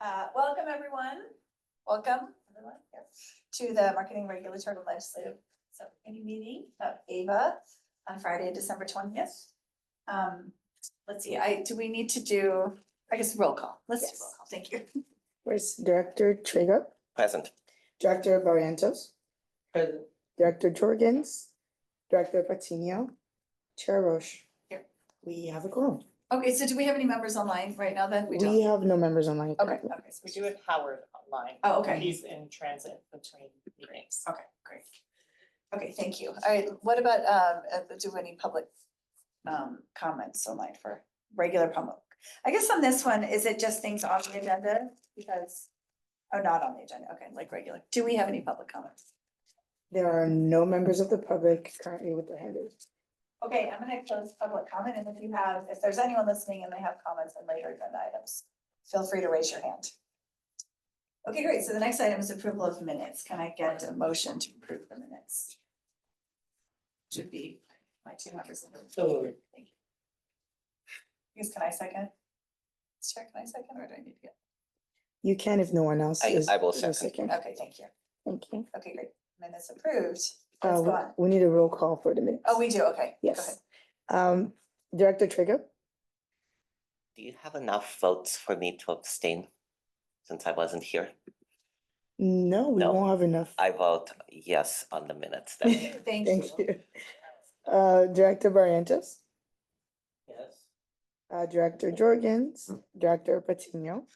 Welcome, everyone. Welcome, everyone, to the Marketing Regulatory Legislative Subcommittee meeting of AVA on Friday, December 20th. Let's see, do we need to do, I guess, roll call? Let's do roll call. Thank you. Where's Director Trigger? Present. Director Barrientos? Present. Director Jorgens? Director Patino? Chair Roche? Here. We have a quorum. Okay, so do we have any members online right now then? We don't. have no members online. Okay, okay. So We do have Howard online. Oh, okay. He's in transit between meetings. Okay, great. Okay, thank you. All right, what about, do any public comments online for regular public? I guess on this one, is it just things on the agenda? Because, oh, not on the agenda. Okay, like regular. Do we have any public comments? There are no members of the public currently with their hand raised. Okay, I'm gonna close public comment, and if there's anyone listening and they have comments on later agenda items, feel free to raise your hand. Okay, great. So the next item is approval of minutes. Can I get a motion to approve the minutes? Should be my two members. Thank you. Yes, can I second? Chair, can I second, or do I need to get? You can if no one else is. I will is second. Okay, thank you. Thank you. Okay, great. Minutes approved. Let's go on. We need a roll call for the minutes. Oh, we do. Okay. Go Yes. Director Trigger? Do you have enough votes for me to abstain since I wasn't here? No, we No. won't have enough. I vote yes on the minutes then. Thank Thank you. you. Director Barrientos? Yes. Director Jorgens? Director Patino?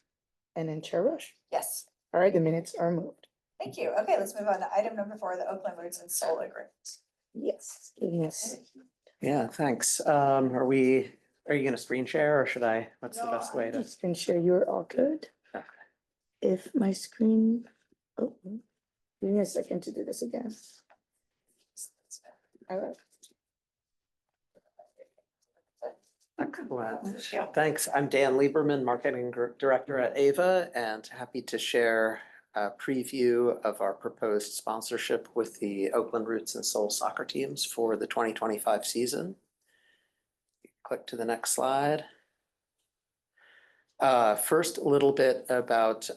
And then Chair Roche. Yes, All right, the minutes are moved. thank you. Okay, let's move on to item number 4, the Oakland Roots and Soul Agreement. Yes. Yes. Yeah, thanks. Are you gonna screen share or should I, what's the best way to? Screen share, you're all good. Okay. If my screen, oh, give me a second to do this again. All right. Excellent. Yeah. Thanks. I'm Dan Lieberman, Marketing Director at AVA, and happy to share a preview of our proposed sponsorship with the Oakland Roots and Soul soccer teams for the 2025 season. Click to the next slide. First, a little bit about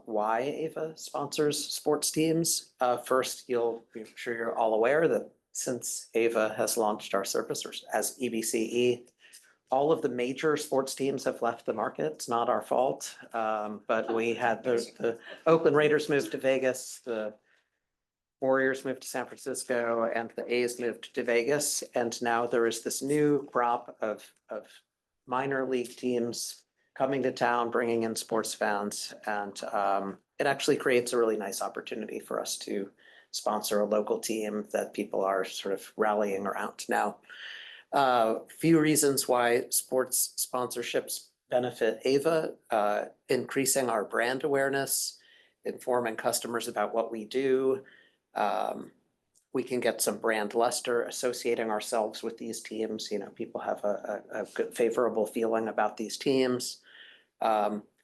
why AVA sponsors sports teams. First, I'm sure you're all aware that since AVA has launched our service or as EBCE, all of the major sports teams have left the market. It's not our fault. But we had the Oakland Raiders moved to Vegas, the Warriors moved to San Francisco, and the A's moved to Vegas. And now there is this new crop of minor league teams coming to town, bringing in sports fans. And it actually creates a really nice opportunity for us to sponsor a local team that people are sort of rallying around now. Few reasons why sports sponsorships benefit AVA, increasing our brand awareness, informing customers about what we do. We can get some brand luster associating ourselves with these teams. You know, people have a good favorable feeling about these teams.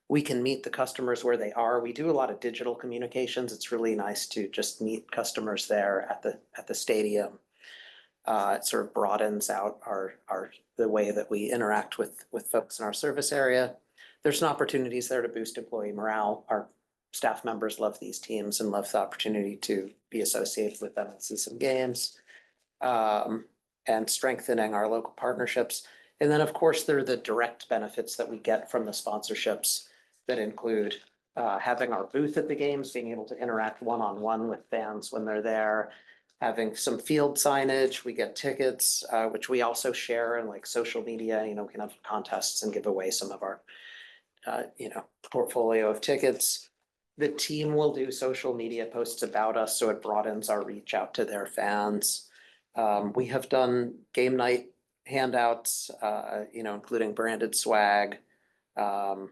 We can meet the customers where they are. We do a lot of digital communications. It's really nice to just meet customers there at the stadium. It sort of broadens out the way that we interact with folks in our service area. There's some opportunities there to boost employee morale. Our staff members love these teams and love the opportunity to be associated with them and see some games, and strengthening our local partnerships. And then, of course, there are the direct benefits that we get from the sponsorships that include having our booth at the games, being able to interact one-on-one with fans when they're there, having some field signage. We get tickets, which we also share in like social media. You know, we can have contests and give away some of our, portfolio of tickets. The team will do social media posts about us, so it broadens our reach out to their fans. We have done game night handouts, including branded swag, clock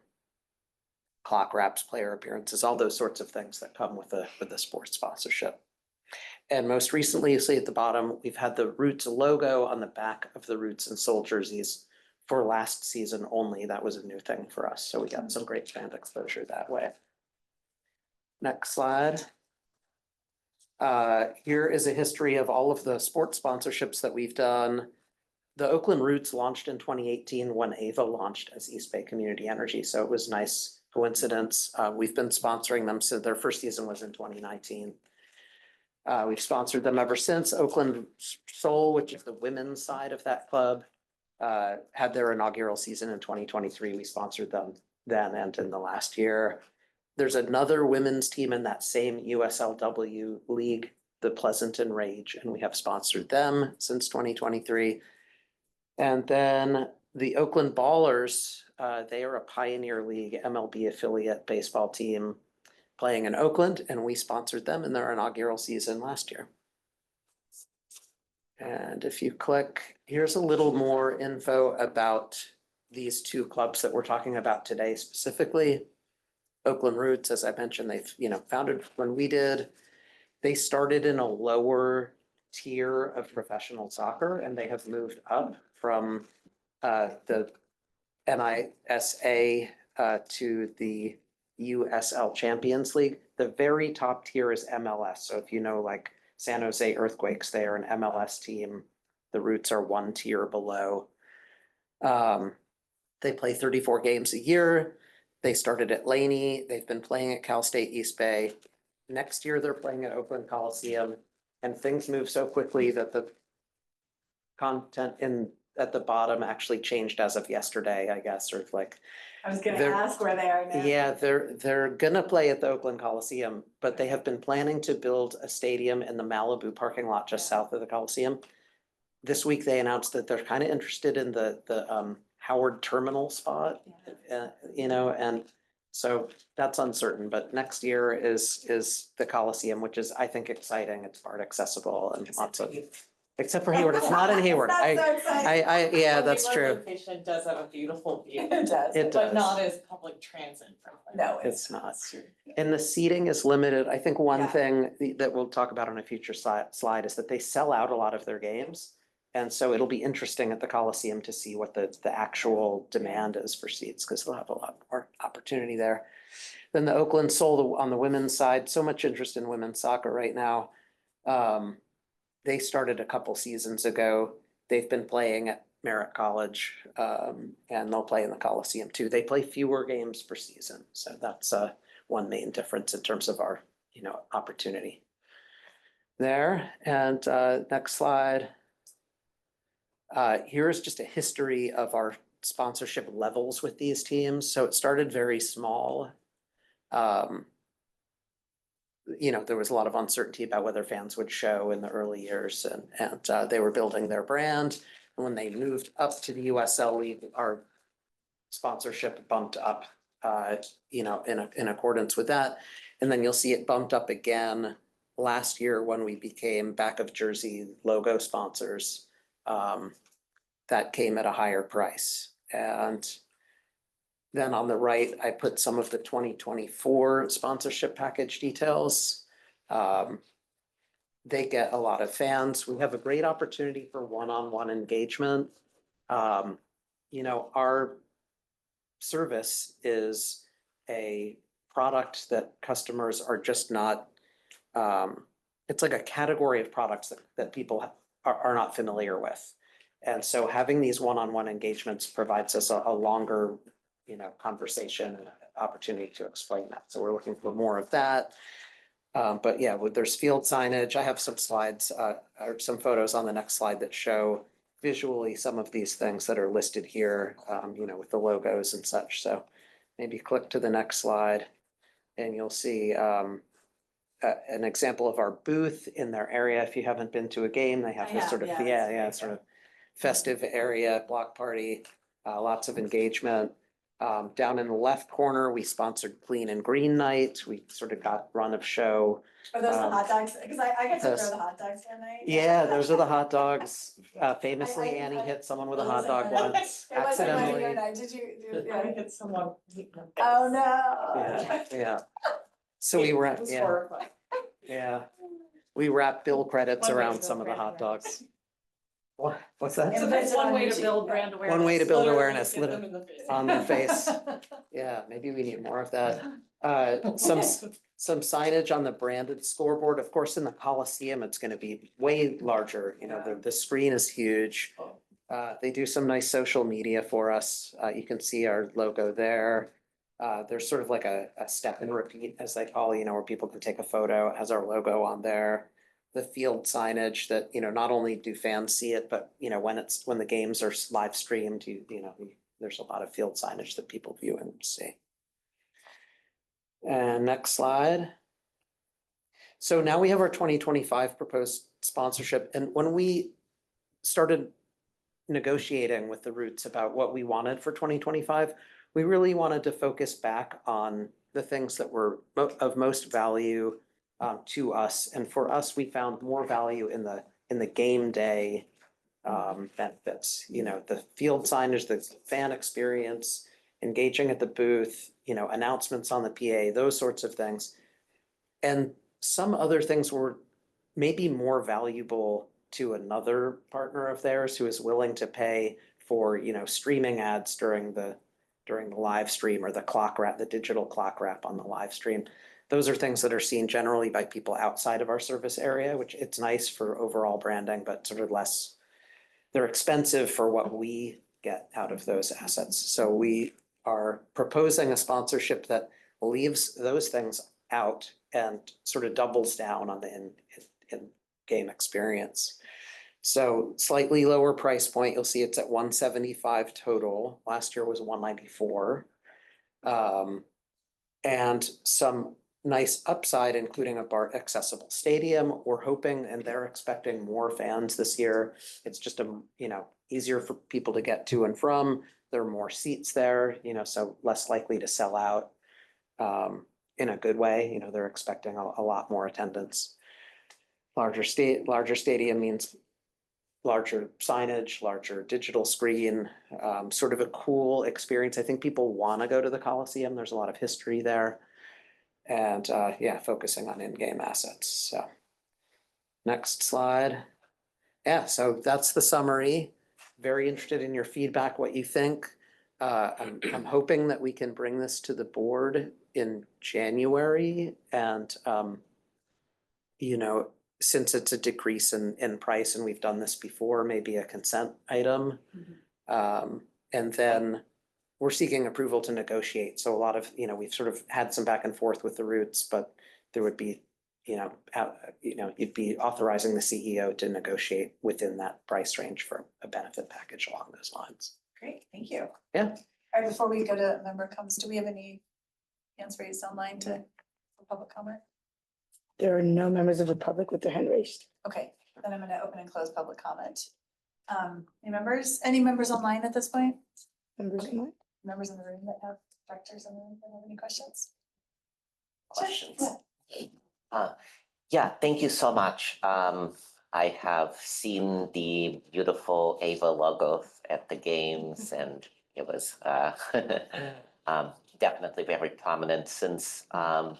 wraps, player appearances, all those sorts of things that come with the sports sponsorship. And most recently, you see at the bottom, we've had the Roots logo on the back of the Roots and Soul jerseys for last season only. That was a new thing for us. So we got some great fan exposure that way. Next slide. Here is a history of all of the sports sponsorships that we've done. The Oakland Roots launched in 2018 when AVA launched as East Bay Community Energy. So it was nice coincidence. We've been sponsoring them since their first season was in 2019. We've sponsored them ever since. Oakland Soul, which is the women's side of that club, had their inaugural season in 2023. We sponsored them then and in the last year. There's another women's team in that same USLW league, the Pleasanton Rage, and we have sponsored them since 2023. And then the Oakland Ballers, they are a Pioneer League MLB affiliate baseball team playing in Oakland, and we sponsored them in their inaugural season last year. And if you click, here's a little more info about these two clubs that we're talking about today specifically. Oakland Roots, as I mentioned, they've, founded when we did. They started in a lower tier of professional soccer, and they have moved up from the NISA to the USL Champions League. The very top tier is MLS. So if you know, like San Jose Earthquakes, they are an MLS team. The Roots are one tier below. They play 34 games a year. They started at Laney. They've been playing at Cal State East Bay. Next year, they're playing at Oakland Coliseum, and things move so quickly that the content at the bottom actually changed as of yesterday, I guess, or like. I was gonna They're- ask where they are now. Yeah, they're gonna play at the Oakland Coliseum, but they have been planning to build a stadium in the Malibu parking lot just south of the Coliseum. This week, they announced that they're kind of interested in the Howard Terminal spot, and so that's uncertain, but next year is the Coliseum, which is, I think, exciting. It's part accessible and lots of, except for Hayward, it's not in Hayward. It's not so exciting. Yeah, The that's Hayward true. Location does have a beautiful view, It does. It but not does. as public transit friendly. No, It's not. And the seating is limited. I think one Yeah. thing that we'll talk about on a future slide is that they sell out a lot of their games. And so it'll be interesting at the Coliseum to see what the actual demand is for seats, because they'll have a lot more opportunity there. Then the Oakland Soul on the women's side, so much interest in women's soccer right now. They started a couple seasons ago. They've been playing at Merritt College, and they'll play in the Coliseum too. They play fewer games per season, so that's one main difference in terms of our, opportunity there. And next slide. Here's just a history of our sponsorship levels with these teams. So it started very small. There was a lot of uncertainty about whether fans would show in the early years, and they were building their brand. And when they moved up to the USL League, our sponsorship bumped up, in accordance with that. And then you'll see it bumped up again last year when we became back of jersey logo sponsors. That came at a higher price. And then on the right, I put some of the 2024 sponsorship package details. They get a lot of fans. We have a great opportunity for one-on-one engagement. Our service is a product that customers are just not, it's like a category of products that people are not familiar with. And so having these one-on-one engagements provides us a longer, conversation and opportunity to explain that. So we're looking for more of that. But yeah, there's field signage. I have some slides, or some photos on the next slide that show visually some of these things that are listed here, with the logos and such. So maybe click to the next slide and you'll see an example of our booth in their area. If you haven't been to a game, they have this sort of, sort of festive area, block party, lots of engagement. Down in the left corner, we sponsored Clean and Green Night. We sort of got run of show. Are those the hot dogs? Because I get to those- throw the hot dogs that night. Yeah, those are the hot dogs. Famously, I- Annie hit someone with a It hot dog wasn't my- once It wasn't my accidentally. your night. Did you? I hit someone. Oh, no. Yeah. So we were, It was yeah, horrifying. yeah. We wrapped bill credits One way to around build some of the brand hot awareness. dogs. What's Yeah, that? So but that's it's one on way to YouTube, build yeah. brand awareness. One way to build Literally awareness, hit them in the face. on the face. Yeah, maybe we need more of that. Some signage on the branded scoreboard. Of course, in the Coliseum, it's gonna be way larger. The screen is huge. They do some nice social media for us. You can see our logo there. There's sort of like a step and repeat, as they call, where people can take a photo, it has our logo on there. The field signage that, not only do fans see it, but, when the games are live streamed, there's a lot of field signage that people view and see. And next slide. So now we have our 2025 proposed sponsorship, and when we started negotiating with the Roots about what we wanted for 2025, we really wanted to focus back on the things that were of most value to us. And for us, we found more value in the game day benefits, the field signage, the fan experience, engaging at the booth, announcements on the PA, those sorts of things. And some other things were maybe more valuable to another partner of theirs who is willing to pay for, streaming ads during the live stream, or the digital clock wrap on the live stream. Those are things that are seen generally by people outside of our service area, which it's nice for overall branding, but sort of less, they're expensive for what we get out of those assets. So we are proposing a sponsorship that leaves those things out and sort of doubles down on the in-game experience. So slightly lower price point, you'll see it's at $175 total. Last year was $194. And some nice upside, including a BART accessible stadium. We're hoping, and they're expecting, more fans this year. It's just easier for people to get to and from. There are more seats there, so less likely to sell out in a good way. They're expecting a lot more attendance. Larger stadium means larger signage, larger digital screen, sort of a cool experience. I think people want to go to the Coliseum. There's a lot of history there. And focusing on in-game assets. So next slide. Yeah, so that's the summary. Very interested in your feedback, what you think. I'm hoping that we can bring this to the board in January, and since it's a decrease in price, and we've done this before, maybe a consent item. And then we're seeking approval to negotiate. So a lot of, we've sort of had some back and forth with the Roots, but there would be, you'd be authorizing the CEO to negotiate within that price range for a benefit package along those lines. Great, thank you. Yeah. All right, before we go to member comments, do we have any hands raised online for public comment? There are no members of the public with their hand raised. Okay, then I'm gonna open and close public comment. Any members online at this point? Members online? Members in the room that have directors in the room that have any questions? Questions? Yeah. Yeah, thank you so much. I have seen the beautiful Ava logo at the games, and it was definitely very prominent. Since I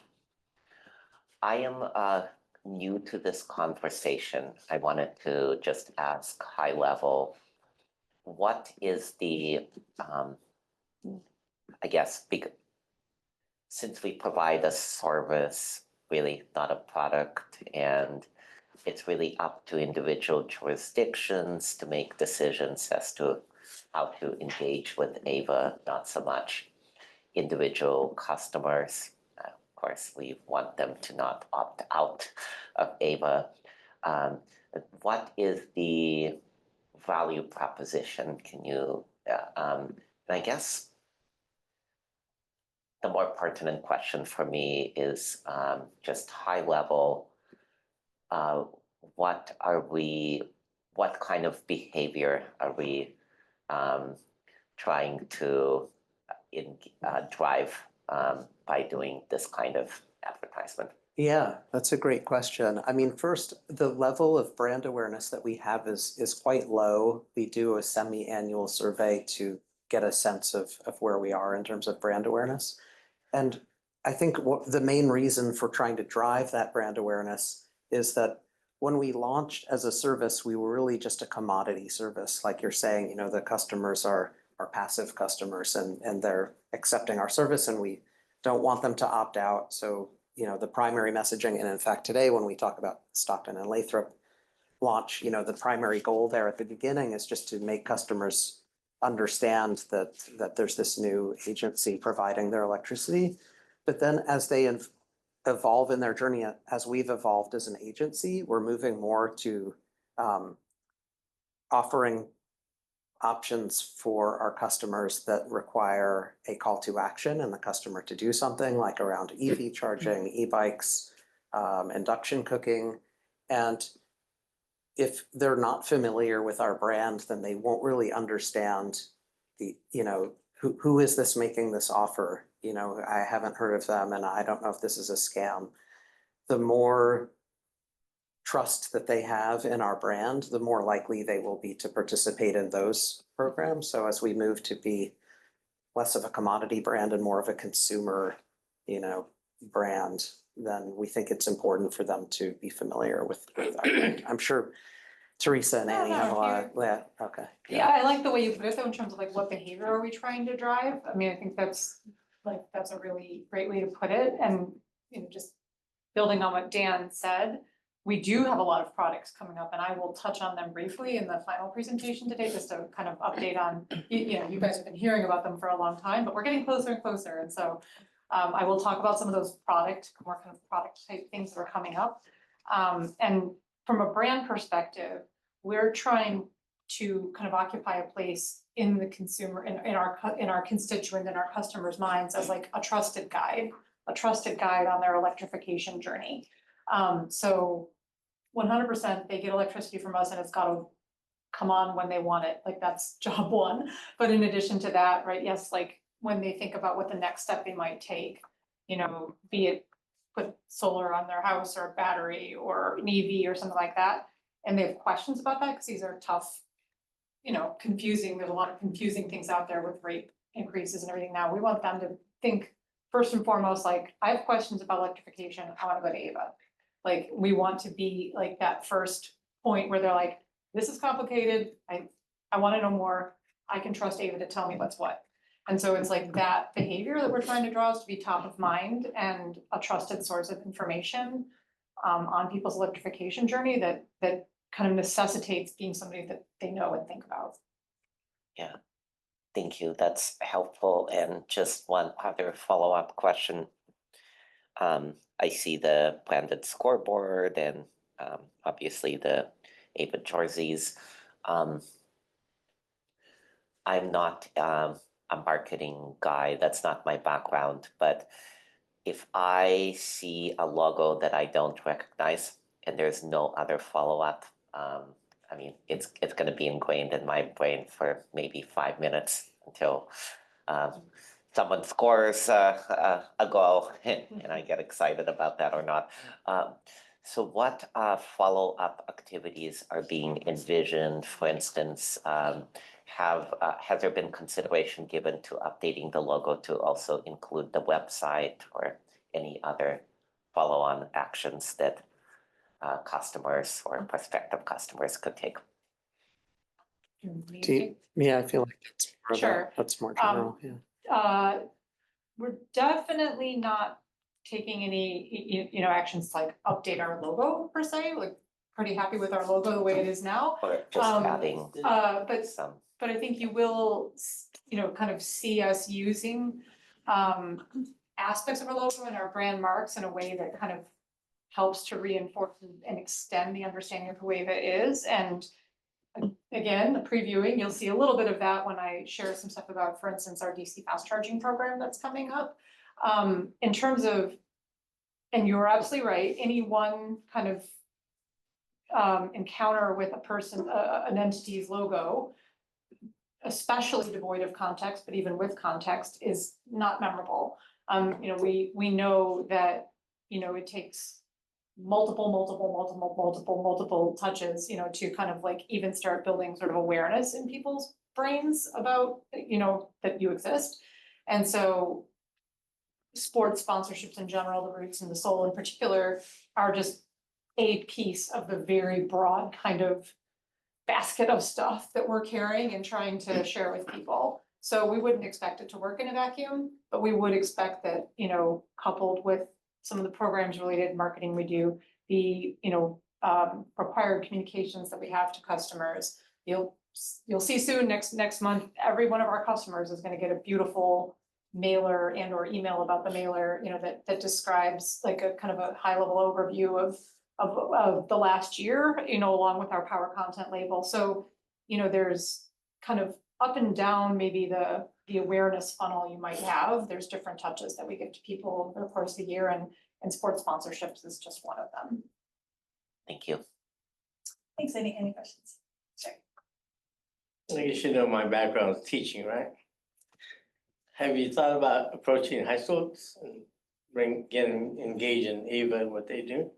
am new to this conversation, I wanted to just ask high level, what is the since we provide a service, really not a product, and it's really up to individual jurisdictions to make decisions as to how to engage with Ava, not so much individual customers. Of course, we want them to not opt out of Ava. What is the value proposition? Can you, and I guess the more pertinent question for me is just high level, what kind of behavior are we trying to drive by doing this kind of advertisement? Yeah, that's a great question. I mean, first, the level of brand awareness that we have is quite low. We do a semi-annual survey to get a sense of where we are in terms of brand awareness. And I think the main reason for trying to drive that brand awareness is that when we launched as a service, we were really just a commodity service. Like you're saying, the customers are passive customers, and they're accepting our service, and we don't want them to opt out. So, the primary messaging, and in fact, today when we talk about Stockton and Lathrop launch, the primary goal there at the beginning is just to make customers understand that there's this new agency providing their electricity. But then as they evolve in their journey, as we've evolved as an agency, we're moving more to offering options for our customers that require a call to action and the customer to do something, like around EV charging, e-bikes, induction cooking. And if they're not familiar with our brand, then they won't really understand who is this making this offer? I haven't heard of them and I don't know if this is a scam. The more trust that they have in our brand, the more likely they will be to participate in those programs. So as we move to be less of a commodity brand and more of a consumer, brand, then we think it's important for them to be familiar with our brand. I'm sure Teresa and Annie have a lot of, yeah, okay. Yeah, I like the way you put it though, in terms of like what behavior are we trying to drive? I mean, I think that's a really great way to put it. And, just building on what Dan said, we do have a lot of products coming up and I will touch on them briefly in the final presentation today, just to kind of update on, you guys have been hearing about them for a long time, but we're getting closer and closer. And so I will talk about some of those more kind of product type things that are coming up. And from a brand perspective, we're trying to kind of occupy a place in the consumer, in our constituent, in our customers' minds as like a trusted guide on their electrification journey. So 100% they get electricity from us and it's got to come on when they want it. Like that's job one. But in addition to that, right, yes, like when they think about what the next step they might take, be it put solar on their house or a battery or an EV or something like that, and they have questions about that because these are tough, confusing. There's a lot of confusing things out there with rate increases and everything now. We want them to think first and foremost, like, I have questions about electrification. I want to go to Ava. Like, we want to be like that first point where they're like, this is complicated. I want to know more. I can trust Ava to tell me what's what. And so it's like that behavior that we're trying to draw is to be top of mind and a trusted source of information on people's electrification journey that kind of necessitates being somebody that they know and think about. Yeah, thank you. That's helpful. And just one other follow-up question. I see the branded scoreboard and obviously the Ava jerseys. I'm not a marketing guy. That's not my background. But if I see a logo that I don't recognize and there's no other follow-up, I mean, it's going to be ingrained in my brain for maybe 5 minutes until someone scores a goal and I get excited about that or not. So what follow-up activities are being envisioned? For instance, has there been consideration given to updating the logo to also include the website or any other follow-on actions that customers or prospective customers could take? Yeah, I feel like that's more Sure. That's more general, yeah. We're definitely not taking any, actions to like update our logo per se. Like, pretty happy with our logo the way it is now. Or just adding But some, I think you will, kind of see us using aspects of our logo and our brand marks in a way that kind of helps to reinforce and extend the understanding of who Ava is. And again, previewing, you'll see a little bit of that when I share some stuff about, for instance, our DC fast charging program that's coming up. In terms of, and you're absolutely right, any one kind of encounter with a person, an entity's logo, especially devoid of context, but even with context, is not memorable. We know that, it takes multiple touches, to kind of like even start building sort of awareness in people's brains about, that you exist. And so sports sponsorships in general, the roots and the soul in particular, are just a piece of the very broad kind of basket of stuff that we're carrying and trying to share with people. So we wouldn't expect it to work in a vacuum, but we would expect that, coupled with some of the programs related marketing we do, the, required communications that we have to customers, you'll see soon, next month, every one of our customers is gonna get a beautiful mailer and or email about the mailer, you know, that describes like a kind of a high level overview of the last year, you know, along with our power content label. So, you know, there's kind of up and down, maybe the awareness funnel you might have. There's different touches that we give to people over the course of the year, and sports sponsorships is just one of them. Thank you. Thanks, any questions? Sure. I think you should know my background is teaching, right? Have you thought about approaching high schools and getting engaged in AVA and what they do?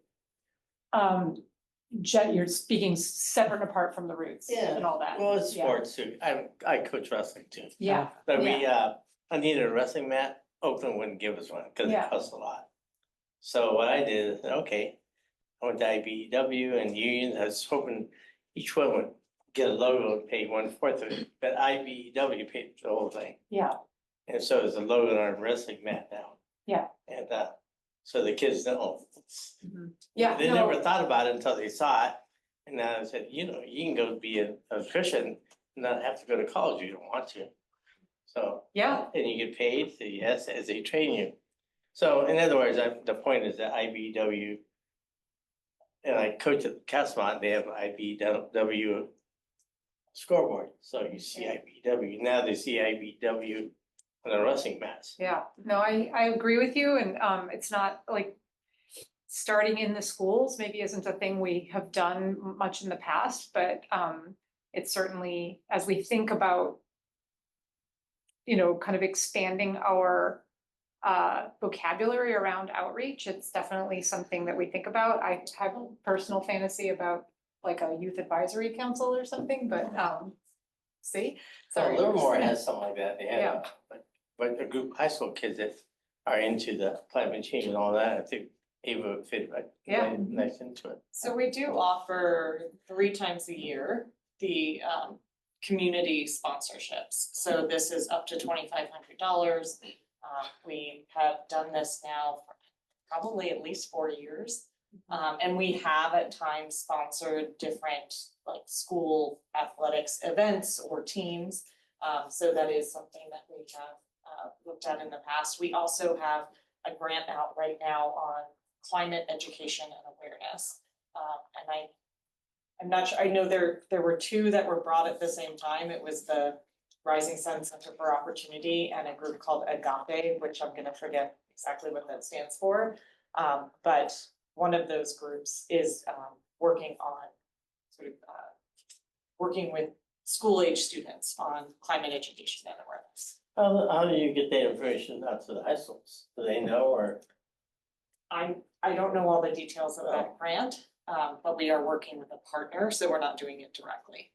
Jet, you're speaking separate and apart from the roots and all that. Well, it's Yeah. sports too. I coach wrestling too. Yeah, But I needed a wrestling mat. Oakland wouldn't give us one because Yeah. it costs a lot. So what I did is, okay, I went to IBEW and Union. I was hoping each one would get a logo and pay 1/4 of it, but IBEW paid the whole thing. yeah, And so there's a logo on our wrestling mat now. Yeah. And so the kids know. yeah. They no, never thought about it until they saw it. And now I said, you know, you can go be a Christian and not have to go to college if you don't want to. So. Yeah. And you get paid, so yes, as they train you. So in other words, the point is that IBW, and I coach at Castlemont, they have IBW scoreboard, so you see IBW, now they see IBW on the wrestling mats. Yeah, no, I agree with you, and it's not like starting in the schools maybe isn't a thing we have done much in the past, but it's certainly, as we think about, you know, kind of expanding our vocabulary around outreach, it's definitely something that we think about. I have a personal fantasy about like a youth advisory council or something, but see, So sorry. Livermore has something like that, they Yeah. have, but a group of high school kids that are into the climate change and all that, I think Ava would fit right, Yeah. nice into it. So we do offer 3 times a year, the community sponsorships. So this is up to $2,500. We have done this now for probably at least 4 years. And we have at times sponsored different like school athletics events or teams. So that is something that we have looked at in the past. We also have a grant out right now on climate education and awareness. And I'm not sure, I know there were 2 that were brought at the same time. It was the Rising Sun Center for Opportunity and a group called Agape, which I'm gonna forget exactly what that stands for. But one of those groups is working on sort of working with school age students on climate education and awareness. How do you get that information out to the high schools? Do they know or? I don't know all the details of that grant, but we are working with a partner, so we're not doing it directly.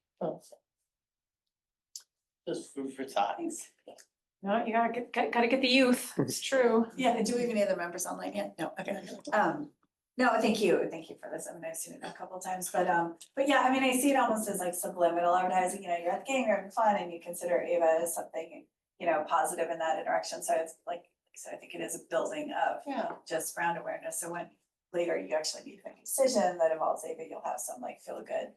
Just food for thought. No, you gotta get the youth, it's true. Yeah, do we have any other members online yet? No, okay. No, thank you for this. I mean, I've seen it a couple of times, but yeah, I mean, I see it almost as like subliminal advertising, you know, you're at the game, you're having fun, and you consider Ava as something, you know, positive in that interaction. So it's like, so I think it is a building of Yeah. just brand awareness. So when later you actually need to make a decision that involves Ava, you'll have some like feel good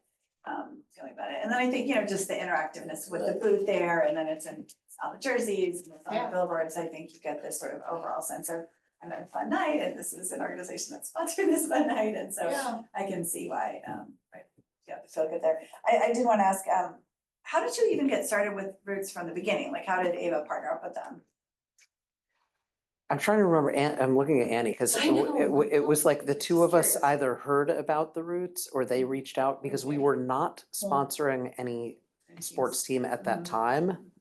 feeling about it. And then I think, you know, just the interactiveness with the booth there, and then it's on the jerseys and it's on the Yeah. billboards. I think you get this sort of overall sense of I'm at a fun night, and this is an organization that sponsored this fun night, and so Yeah. I can see why, right, yeah, the feel good there. I did want to ask, how did you even get started with Roots from the beginning? Like, how did Ava partner up with them? I'm trying to remember, I'm looking at Annie, because I know. it was like the 2 of us Curious. either heard about the Roots or they reached out, because we were not sponsoring any sports team at that time,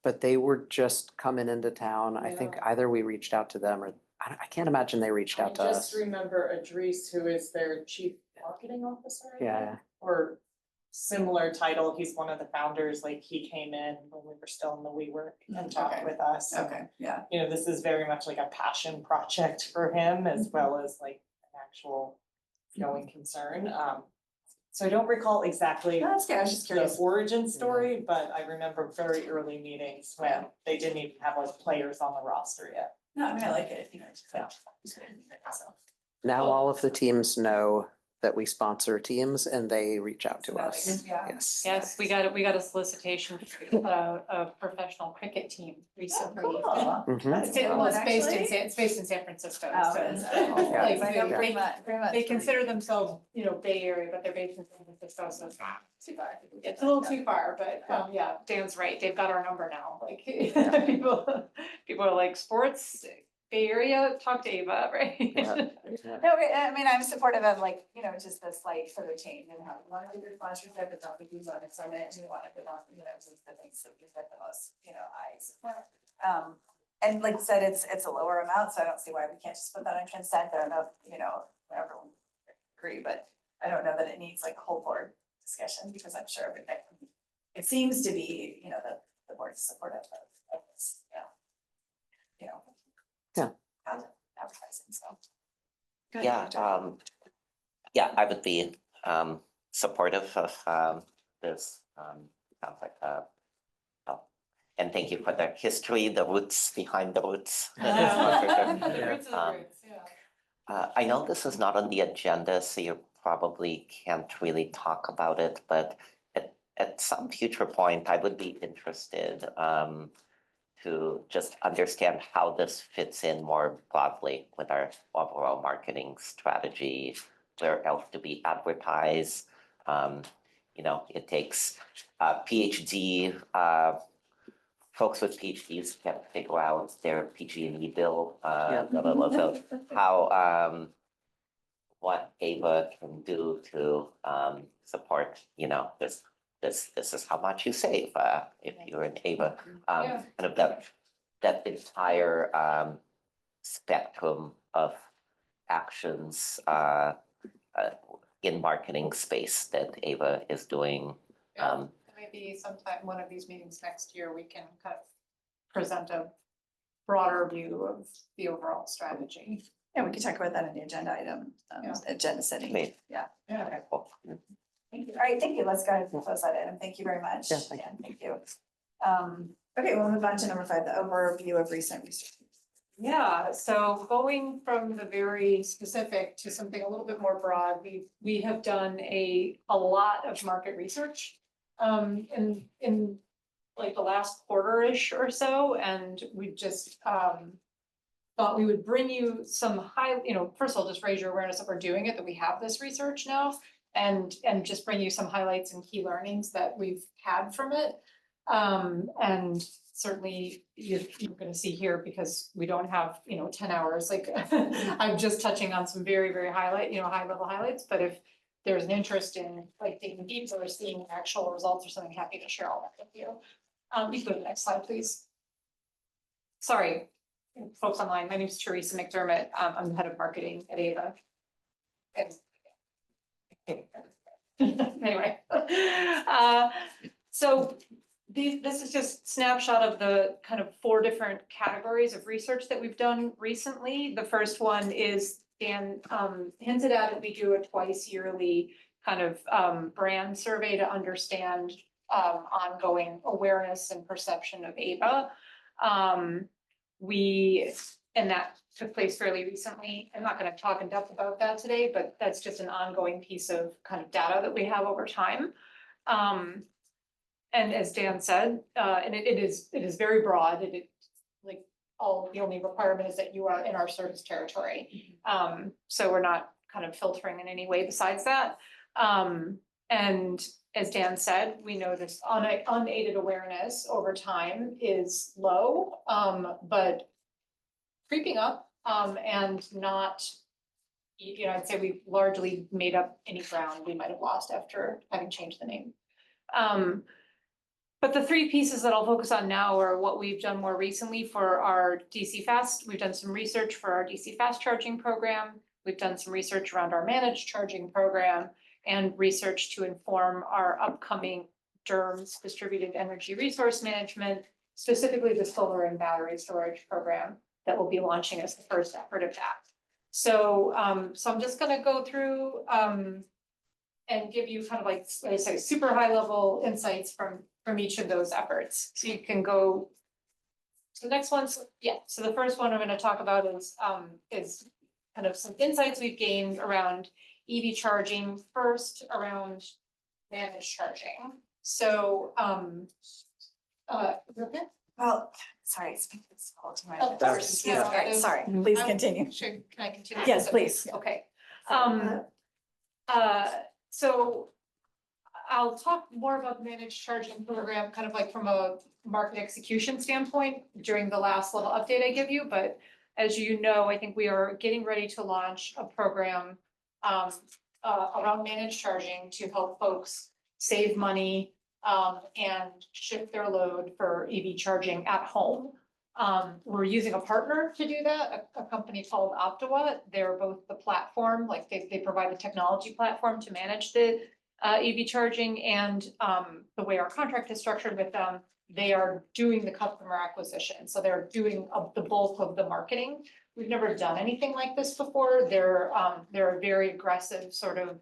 but they were just coming into town. I think Yeah. either we reached out to them or I can't imagine they reached out to I us. just remember Idris, who is their chief marketing officer. I Yeah. think, or similar title. He's one of the founders. Like he came in when we were still in the WeWork and talked Okay. with us. Okay, yeah. You know, this is very much like a passion project for him as well as like an actual going concern. So I don't recall exactly No, that's good. I was just the curious. origin story, but I remember very early meetings when they didn't even have like players on the roster yet. No, I mean, I like it, you know, Yeah. so. Now all of the teams know that we sponsor teams and they reach out to us. Yeah. Yes. Yes, we got a solicitation for a professional cricket team recently. Cool. Mhm. That's cool, Well, it's actually. based in San Francisco, Oh, so is it's, it? like, I know pretty much. they consider themselves, Bay Area, but they're based in San Francisco, so it's not too far. It's a little too far, but, yeah, Dan's right, they've got our number now, like, people are like, sports, Bay Area, talk to Ava, right? Yeah. No, I mean, I'm supportive of like, just this like sort of change and how we want to do the sponsorship, but don't be used on it, so many, we want to put on, just the things that we get the most, eyes. And like I said, it's a lower amount, so I don't see why we can't just put that on consent, I don't know, everyone agree, but I don't know that it needs like whole board discussion, because I'm sure it seems to be, the board is supportive of this, Yeah. advertising, so. Yeah, I would be supportive of this sounds like well, and thank you for the history, the roots behind the roots. I know this is not on the agenda, so you probably can't really talk about it, but at some future point, I would be interested to just understand how this fits in more broadly with our overall marketing strategy, where else to be advertised. It takes PhD, folks with PhDs can figure out their PG&E bill, so how, what Ava can do to support, this is how much you save if you're an Ava. Yeah. Kind of that entire spectrum of actions in marketing space that Ava is doing. Maybe sometime, one of these meetings next year, we can kind of present a broader view of the overall strategy. Yeah, we can talk about that in the agenda item, Yeah. agenda setting. Great. Yeah. Yeah. Okay, cool. Thank you. All right, thank you. Let's go ahead and close that item. Thank you very much. Yeah, thank you. And thank you. Okay, we'll move on to number 5, the overview of recent research. Yeah, so going from the very specific to something a little bit more broad, we have done a lot of market research in like the last quarter-ish or so, and we just thought we would bring you some first of all, just raise your awareness that we're doing it, that we have this research now, and just bring you some highlights and key learnings that we've had from it. And certainly you're gonna see here, because we don't have, 10 hours, like I'm just touching on some very, very high level highlights, but if there's an interest in like digging deeper or seeing actual results or something, happy to share all that with you. You can go to the next slide, please. Sorry, folks online, my name is Teresa McDermott. I'm the head of marketing at Ava. Anyway, so this is just snapshot of the kind of 4 different categories of research that we've done recently. The first one is Dan hinted at it. We do a twice yearly kind of brand survey to understand ongoing awareness and perception of Ava. And that took place fairly recently. I'm not going to talk in depth about that today, but that's just an ongoing piece of kind of data that we have over time. And as Dan said, and it is very broad. Like the only requirement is that you are in our service territory. So we're not kind of filtering in any way besides that. And as Dan said, we know this unaided awareness over time is low, but creeping up, and not, I'd say we've largely made up any ground we might have lost after having changed the name. But the 3 pieces that I'll focus on now are what we've done more recently for our DC Fast. We've done some research for our DC Fast charging program. We've done some research around our managed charging program, and research to inform our upcoming DERMS, distributed energy resource management, specifically the solar and battery storage program that will be launching as the first effort of that. So I'm just gonna go through and give you kind of like I say, super high level insights from each of those efforts. So you can go to the next one. So the first one I'm going to talk about is kind of some insights we've gained around EV charging first around managed charging. So, okay? Well, sorry, speak this all to my. Of course, yeah. yeah. All right, sorry, Mhm. please I- continue. Can I continue? Yes, please. Okay. So I'll talk more about the managed charging program, kind of like from a market execution standpoint during the last little update I give you, but as you know, I think we are getting ready to launch a program around managed charging to help folks save money and shift their load for EV charging at home. We're using a partner to do that, a company called Optiwa. They're both the platform, like they provide the technology platform to manage the EV charging, and the way our contract is structured with them, they are doing the customer acquisition. So they're doing the bulk of the marketing. We've never done anything like this before. They're a very aggressive sort of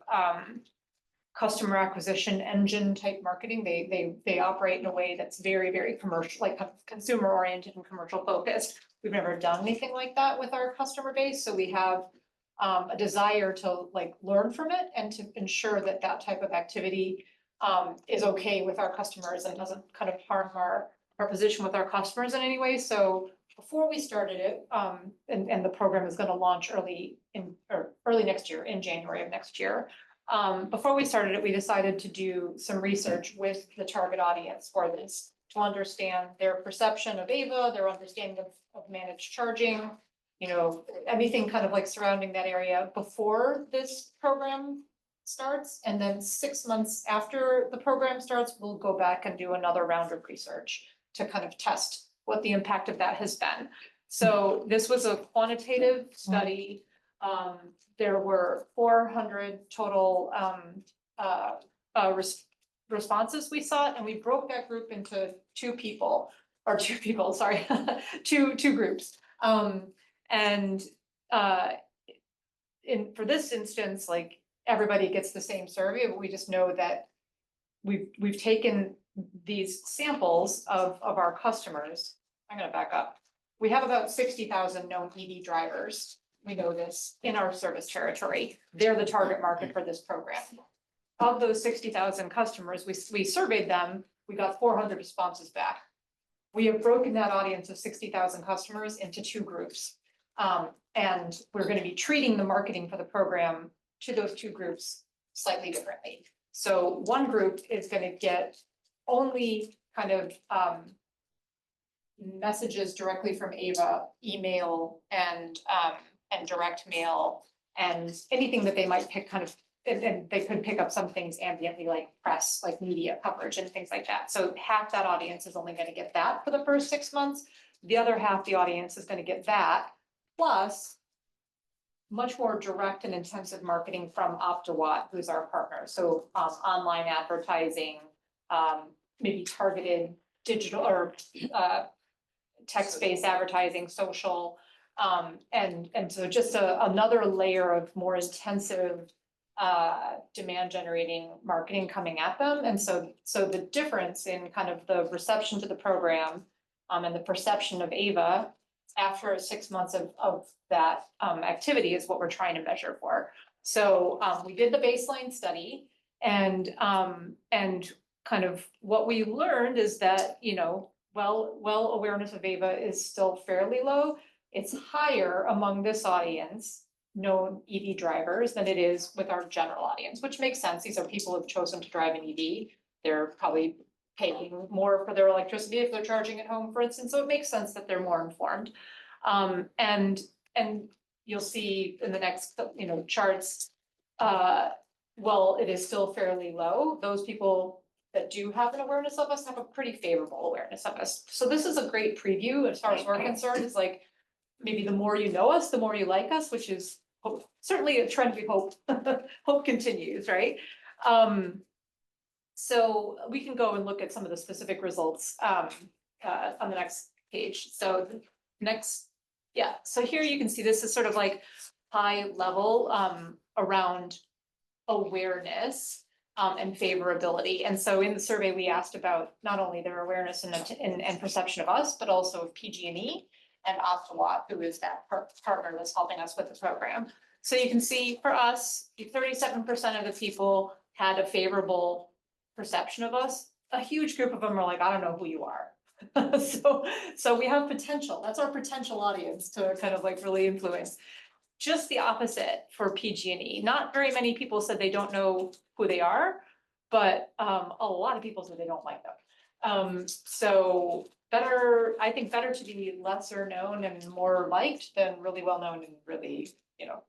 customer acquisition engine type marketing. They operate in a way that's very, very commercial, like consumer oriented and commercial focused. We've never done anything like that with our customer base, so we have a desire to like learn from it and to ensure that that type of activity is okay with our customers and doesn't kind of harm our position with our customers in any way. So before we started it, and the program is going to launch early next year, in January of next year. Before we started it, we decided to do some research with the target audience for this to understand their perception of AVA, their understanding of managed charging, you know, anything kind of like surrounding that area before this program starts. And then 6 months after the program starts, we'll go back and do another round of research to kind of test what the impact of that has been. So this was a quantitative study. There were 400 total responses we sought, and we broke that group into two groups. And for this instance, like everybody gets the same survey, but we just know that we've taken these samples of our customers. I'm gonna back up. We have about 60,000 known EV drivers. We know this in our service territory. They're the target market for this program. Of those 60,000 customers, we surveyed them, we got 400 responses back. We have broken that audience of 60,000 customers into two groups. And we're gonna be treating the marketing for the program to those two groups slightly differently. So one group is gonna get only kind of messages directly from AVA, email and direct mail, and anything that they might pick kind of, and they could pick up some things ambiently like press, like media coverage and things like that. So half that audience is only gonna get that for the first 6 months. The other half the audience is gonna get that, plus much more direct and intensive marketing from Optiwa, who's our partner. So online advertising, maybe targeted digital or text-based advertising, social, and so just another layer of more intensive demand generating marketing coming at them. And so the difference in kind of the reception to the program and the perception of AVA after 6 months of that activity is what we're trying to measure for. So we did the baseline study, and kind of what we learned is that, you know, well awareness of AVA is still fairly low. It's higher among this audience, known EV drivers, than it is with our general audience, which makes sense. These are people who've chosen to drive an EV. They're probably paying more for their electricity if they're charging at home, for instance. So it makes sense that they're more informed. And you'll see in the next, you know, charts, well, it is still fairly low. Those people that do have an awareness of us have a pretty favorable awareness of us. So this is a great preview as far as we're concerned. It's like, maybe the more you know us, the more you like us, which is certainly a trend we hope continues, right? So we can go and look at some of the specific results on the next page. So next, yeah. So here you can see this is sort of like high level around awareness and favorability. And so in the survey, we asked about not only their awareness and perception of us, but also of PG&E and Optiwa, who is that partner that's helping us with the program. So you can see for us, 37% of the people had a favorable perception of us. A huge group of them are like, I don't know who you are. So we have potential. That's our potential audience to kind of like really influence. Just the opposite for PG&E. Not very many people said they don't know who they are, but a lot of people said they don't like them. So better, I think better to be lesser known and more liked than really well known and really, you know,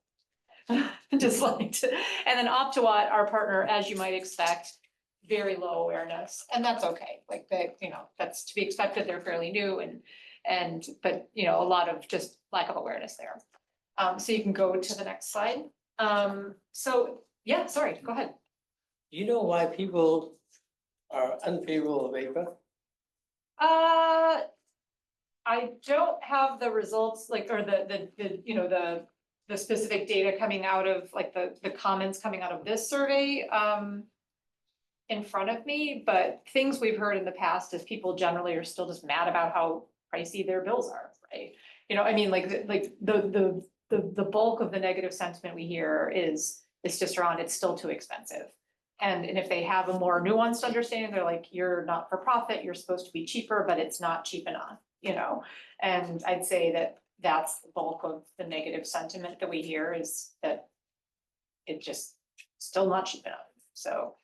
disliked. And then Optiwatt, our partner, as you might expect, very low awareness, and that's okay. Like they, you know, that's to be expected. They're fairly new but you know, a lot of just lack of awareness there. So you can go to the next slide. So yeah, sorry, go ahead. Do you know why people are unfavorable of APA? I don't have the results, like, or the, you know, the specific data coming out of, like, the comments coming out of this survey, in front of me, but things we've heard in the past is people generally are still just mad about how pricey their bills are, right? You know, I mean, like the bulk of the negative sentiment we hear is just around, it's still too expensive. And if they have a more nuanced understanding, they're like, you're not for profit, you're supposed to be cheaper, but it's not cheap enough, you know? And I'd say that that's the bulk of the negative sentiment that we hear, is that it just still not cheap enough. So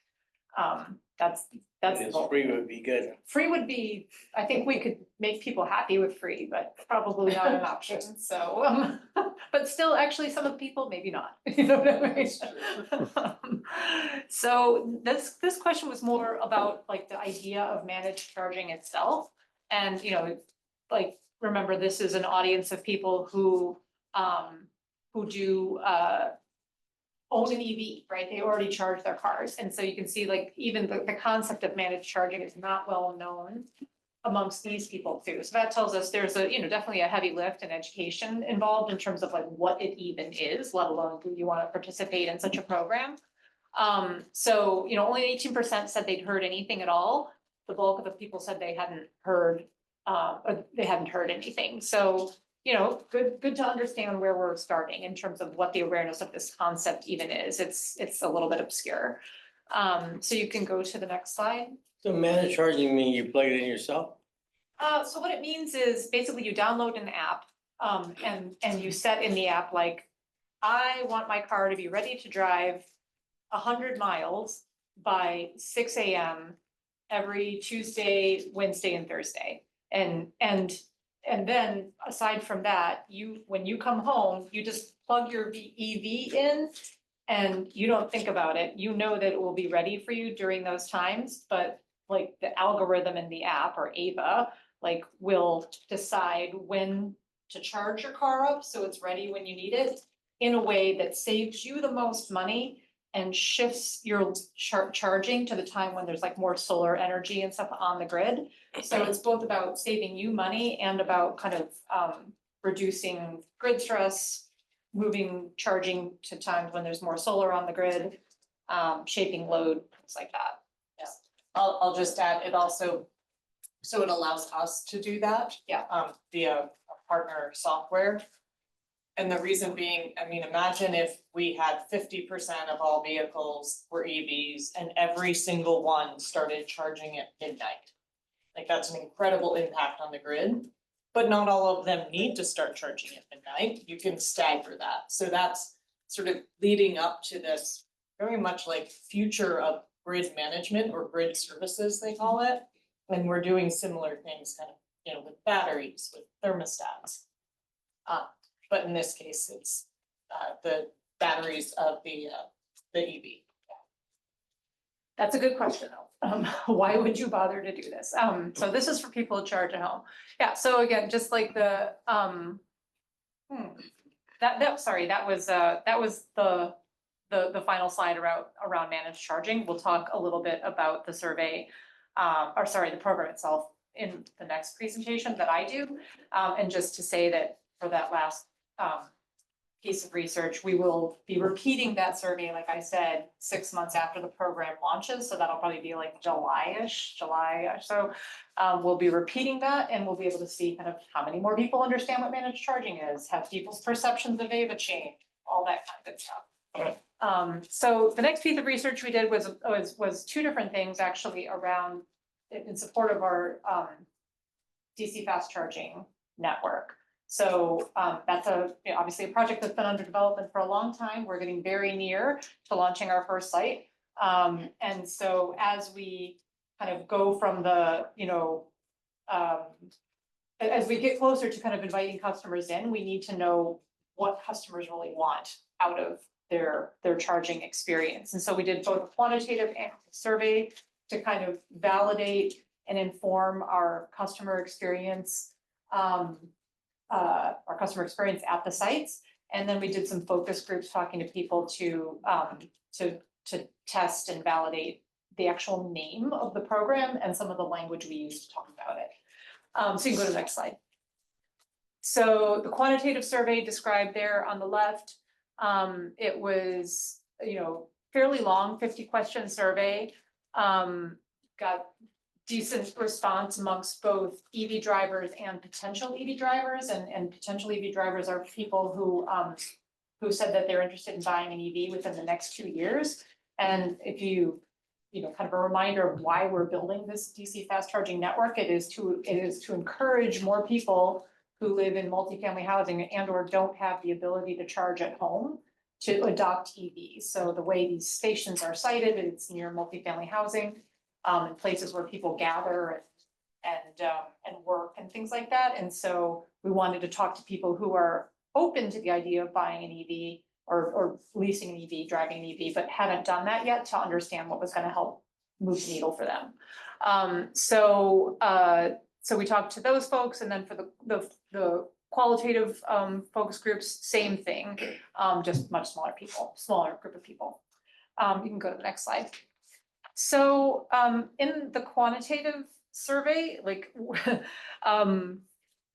that's the Because bulk. free would be good. Free would be, I think we could make people happy with free, but probably not an option, so, but still, actually, some of the people, maybe not, you know what I mean? So this question was more about like the idea of managed charging itself. And, you know, like, remember, this is an audience of people who do, own an EV, right? They already charge their cars. And so you can see, like, even the concept of managed charging is not well known amongst these people too. So that tells us there's a, you know, definitely a heavy lift and education involved in terms of like what it even is, let alone do you want to participate in such a program. So, you know, only 18% said they'd heard anything at all. The bulk of the people said they hadn't heard, or they hadn't heard anything. So, you know, good to understand where we're starting in terms of what the awareness of this concept even is. It's a little bit obscure. So you can go to the next slide. So managed charging mean you plug it in yourself? So what it means is basically you download an app, and you set in the app, like, I want my car to be ready to drive 100 miles by 6 a.m. every Tuesday, Wednesday, and Thursday. And then aside from that, when you come home, you just plug your EV in and you don't think about it. You know that it will be ready for you during those times, but like the algorithm in the app, or AVA, like, will decide when to charge your car up so it's ready when you need it, in a way that saves you the most money and shifts your charging to the time when there's like more solar energy and stuff on the grid. So it's both about saving you money and about kind of reducing grid stress, moving charging to times when there's more solar on the grid, shaping load, things like that. I'll just add, it also, so it allows us to do that. Yeah. Via a partner software. And the reason being, I mean, imagine if we had 50% of all vehicles were EVs and every single one started charging at midnight. Like, that's an incredible impact on the grid, but not all of them need to start charging at midnight. You can stagger that. So that's sort of leading up to this very much like future of grid management, or grid services, they call it. And we're doing similar things kind of, you know, with batteries, with thermostats. But in this case, it's the batteries of the EV. That's a good question though. Why would you bother to do this? So this is for people to charge at home. Yeah, so again, just like the, that was the final slide around managed charging. We'll talk a little bit about the survey, the program itself in the next presentation that I do. And just to say that for that last piece of research, we will be repeating that survey, like I said, 6 months after the program launches. So that'll probably be like July-ish. So we'll be repeating that, and we'll be able to see kind of how many more people understand what managed charging is. Have people's perceptions of AVA changed? all that kind of good stuff. So the next piece of research we did was two different things actually around, in support of our, DC fast charging network. So, that's obviously a project that's been under development for a long time. We're getting very near to launching our first site. And so as we kind of go from the, as we get closer to kind of inviting customers in, we need to know what customers really want out of their charging experience. And so we did both a quantitative and survey to kind of validate and inform our customer experience, at the sites. And then we did some focus groups talking to people to test and validate the actual name of the program and some of the language we use to talk about it. So you can go to the next slide. So the quantitative survey described there on the left, it was, fairly long, 50-question survey. Got decent response amongst both EV drivers and potential EV drivers, and potential EV drivers are people who said that they're interested in buying an EV within the next 2 years. And if you kind of a reminder of why we're building this DC fast charging network, it is to encourage more people who live in multifamily housing and or don't have the ability to charge at home to adopt EVs. So the way these stations are sited, it's near multifamily housing, in places where people gather and work and things like that. And so we wanted to talk to people who are open to the idea of buying an EV or leasing an EV, driving an EV, but haven't done that yet, to understand what was going to help move the needle for them. So we talked to those folks, and then for the qualitative focus groups, same thing, just much smaller group of people. You can go to the next slide. So in the quantitative survey, like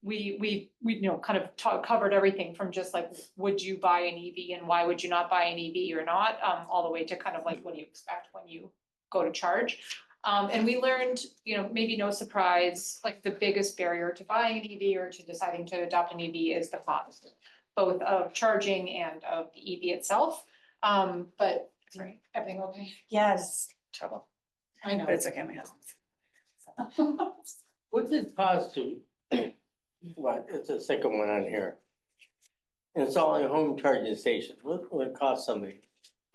we kind of covered everything from just like, would you buy an EV and why would you not buy an EV or not, all the way to kind of like, what do you expect when you go to charge? And we learned, maybe no surprise, like the biggest barrier to buying an EV or to deciding to adopt an EV is the cost, both of charging and of the EV itself. But sorry, everything okay? Yeah, just trouble, I know. but it's okay, my husband. What's it cost to, what, it's the second one on here. Installing a home charging station, what would it cost somebody?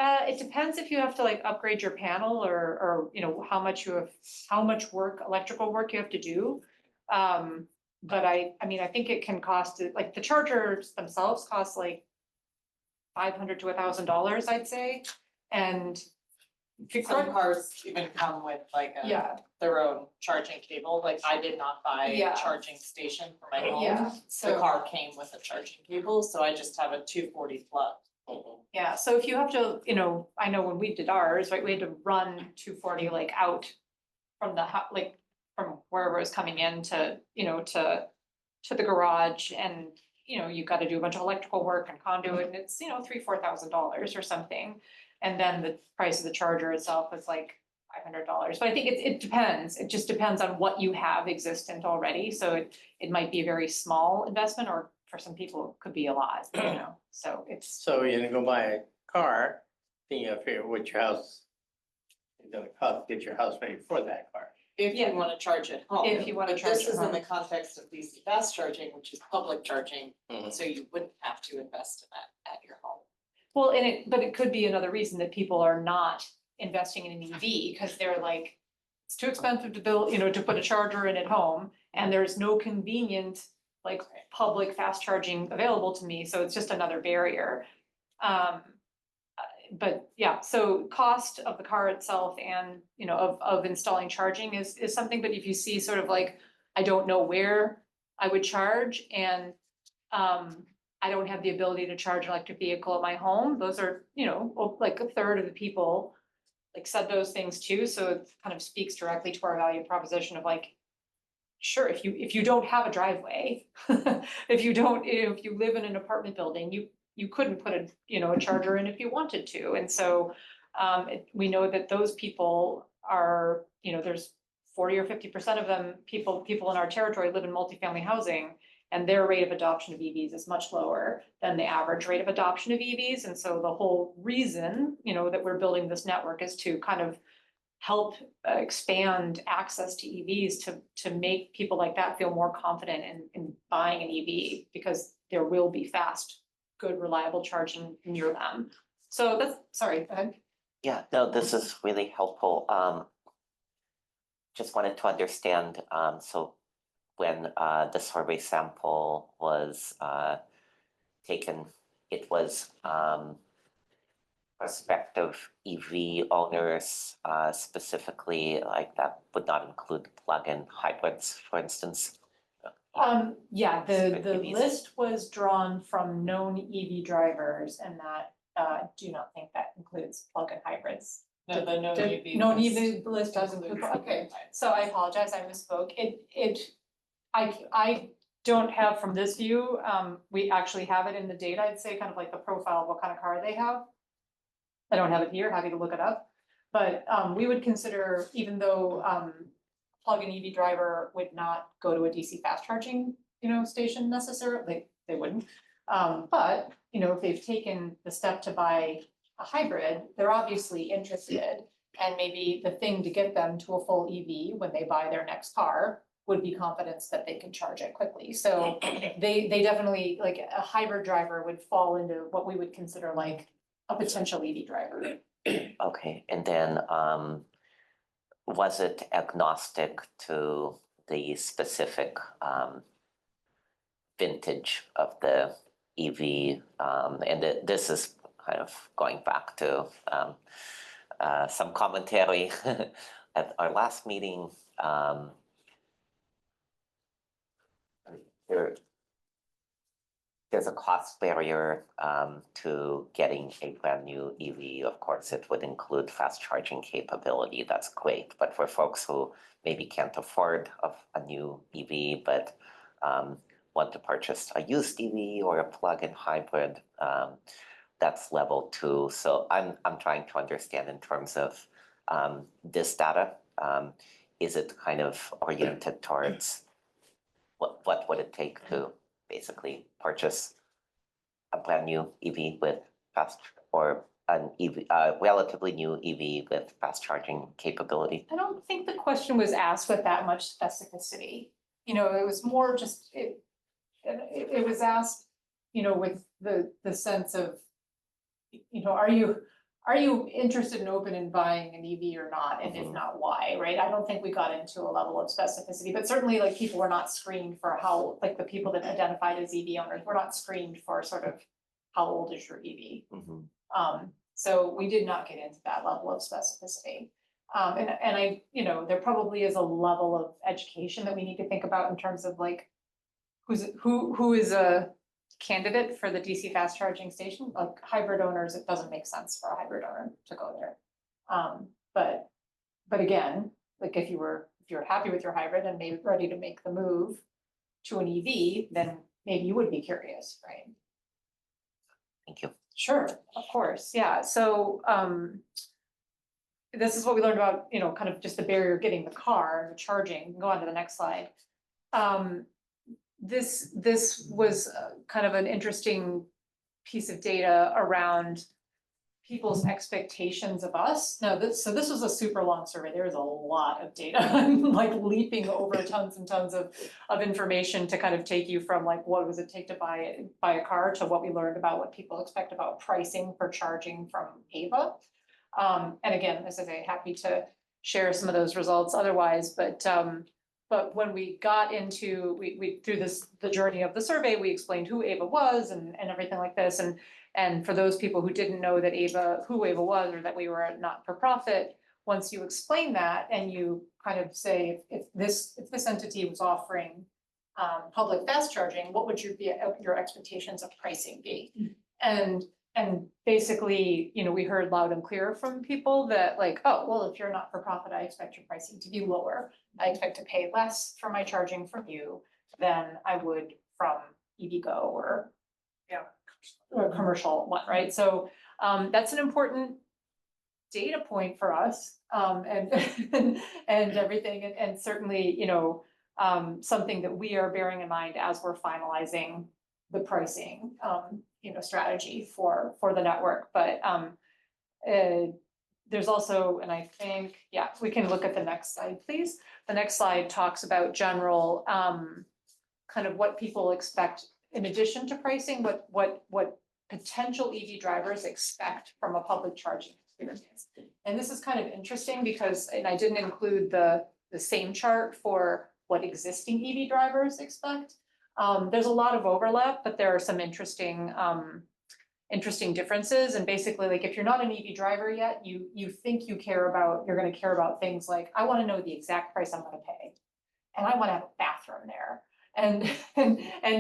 It depends if you have to like upgrade your panel or how much electrical work you have to do. But I mean, I think it can cost, like the chargers themselves cost like $500 to $1,000, I'd say. And Some cars even come with like their own charging cable. Like I did not buy Yeah. a charging station for my home. yeah, The so car came with a charging cable, so I just have a 240 plug. yeah, so if you have to, I know when we did ours, right, we had to run 240 like out from from wherever it was coming in to the garage, and you got to do a bunch of electrical work and conduit, and it's $3,000-4,000 or something. And then the price of the charger itself is like $500. But I think it depends. It just depends on what you have existent already. So it might be a very small investment, or for some people it could be a lot, so it's. So you're gonna go buy a car, then you have to figure out what your house is gonna cost, get your house ready for that car. If you Yeah. want to charge at home. If you wanna But charge this at is in home. the context of DC fast charging, which is public charging, Mhm. so you wouldn't have to invest in that at your home. Well, but it could be another reason that people are not investing in an EV, because they're like, it's too expensive to build, to put a charger in at home, and there's no convenient, like, public fast charging available to me, so it's just another barrier. But yeah, so cost of the car itself and, of installing charging is something, but if you see sort of like, I don't know where I would charge, and I don't have the ability to charge an electric vehicle at my home, those are, like a third of the people like said those things too, so it kind of speaks directly to our value proposition of like, sure, if you don't have a driveway, if you live in an apartment building, you couldn't put a charger in if you wanted to. And so we know that those people are, there's 40 or 50% of them, people in our territory live in multifamily housing, and their rate of adoption of EVs is much lower than the average rate of adoption of EVs. And so the whole reason, that we're building this network is to kind of help expand access to EVs to make people like that feel more confident in buying an EV, because there will be fast, good, reliable charging near them. So that's, sorry, go ahead. Yeah, no, this is really helpful. Just wanted to understand, so when the survey sample was taken, it was prospective EV owners specifically, like that would not include plug-in hybrids, for instance. Yeah, the EVs. list was drawn from known EV drivers, and that do not think that includes plug-in hybrids. No, the no The EV. known list EV list does include, includes okay, plug-in so I apologize, I misspoke. I don't have from this view, we actually have it in the data, I'd say kind of like the profile of what kind of car they have. I don't have it here, happy to look it up, but we would consider, even though plug-in EV driver would not go to a DC fast charging, station necessarily, they wouldn't. But, if they've taken the step to buy a hybrid, they're obviously interested. And maybe the thing to get them to a full EV when they buy their next car would be confidence that they can charge it quickly. So they definitely, like a hybrid driver would fall into what we would consider like a potential EV driver. Okay, and then was it agnostic to the specific vintage of the EV? And this is kind of going back to some commentary at our last meeting. There's a cost barrier to getting a brand new EV. Of course, it would include fast charging capability. That's great. But for folks who maybe can't afford a new EV, but want to purchase a used EV or a plug-in hybrid, that's level 2. So I'm trying to understand in terms of this data, is it kind of oriented towards what would it take to basically purchase a brand new EV with fast, or an EV, relatively new EV with fast charging capability? I don't think the question was asked with that much specificity. It was more just, it was asked, with the sense of, are you interested and open in buying an EV or not? And if not, why, right? I don't think we got into a level of specificity, but certainly like people were not screened for how, like the people that identified as EV owners were not screened for sort of how old is your EV. So we did not get into that level of specificity. And I, there probably is a level of education that we need to think about in terms of like, who is a candidate for the DC fast charging station, like hybrid owners, it doesn't make sense for a hybrid owner to go there. But again, like if you're happy with your hybrid and maybe ready to make the move to an EV, then maybe you would be curious, right? Thank you. Sure, of course, yeah, so this is what we learned about, kind of just the barrier of getting the car and the charging. Go on to the next slide. This was kind of an interesting piece of data around people's expectations of us. Now, so this was a super long survey. There was a lot of data. I'm like leaping over tons and tons of information to kind of take you from like what does it take to buy a car to what we learned about what people expect about pricing for charging from Ava. And again, as I say, happy to share some of those results otherwise, but when we got into, we through the journey of the survey, we explained who Ava was and everything like this. And for those people who didn't know that who Ava was, or that we were a not-for-profit, once you explain that and you kind of say, if this entity was offering public fast charging, what would your expectations of pricing be? And basically, we heard loud and clear from people that like, oh, well, if you're not for profit, I expect your pricing to be lower. I expect to pay less for my charging from you than I would from EVgo or a commercial one, right? So that's an important data point for us, and and everything, and certainly, something that we are bearing in mind as we're finalizing the pricing, strategy for the network, but, there's also, and I think, yeah, we can look at the next slide, please. The next slide talks about general, kind of what people expect in addition to pricing, what potential EV drivers expect from a public charging experience. And this is kind of interesting because, and I didn't include the same chart for what existing EV drivers expect. There's a lot of overlap, but there are some interesting differences. And basically, like, if you're not an EV driver yet, you think you're gonna care about things like, I wanna know the exact price I'm gonna pay. And I wanna have a bathroom there. And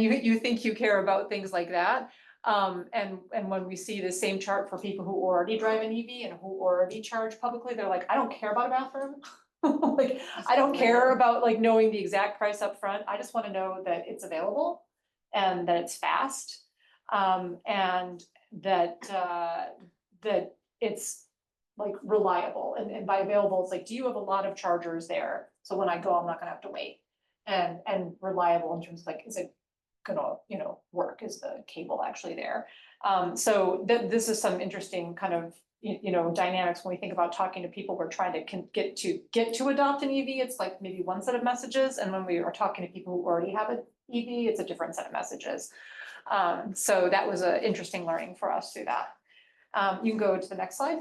you think you care about things like that. And when we see the same chart for people who already drive an EV and who already charge publicly, they're like, I don't care about a bathroom. Like, I don't care about like knowing the exact price up front. I just wanna know that it's available and that it's fast. And that it's like reliable, and by available, it's like, do you have a lot of chargers there? So when I go, I'm not gonna have to wait. And reliable in terms of like, is it gonna, work? Is the cable actually there? So this is some interesting kind of, dynamics when we think about talking to people we're trying to get to adopt an EV. It's like maybe one set of messages, and when we are talking to people who already have an EV, it's a different set of messages. So that was an interesting learning for us through that. You can go to the next slide.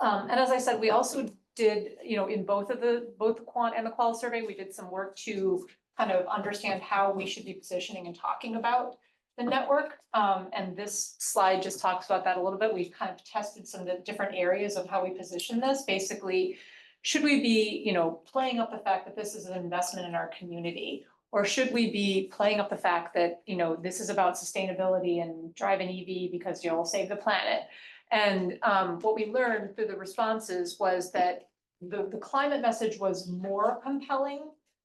And as I said, we also did, in both the quant and the qual survey, we did some work to kind of understand how we should be positioning and talking about the network. And this slide just talks about that a little bit. We've kind of tested some of the different areas of how we position this. Basically, should we be, playing up the fact that this is an investment in our community? Or should we be playing up the fact that, this is about sustainability and drive an EV because you'll save the planet? And what we learned through the responses was that the climate message was more compelling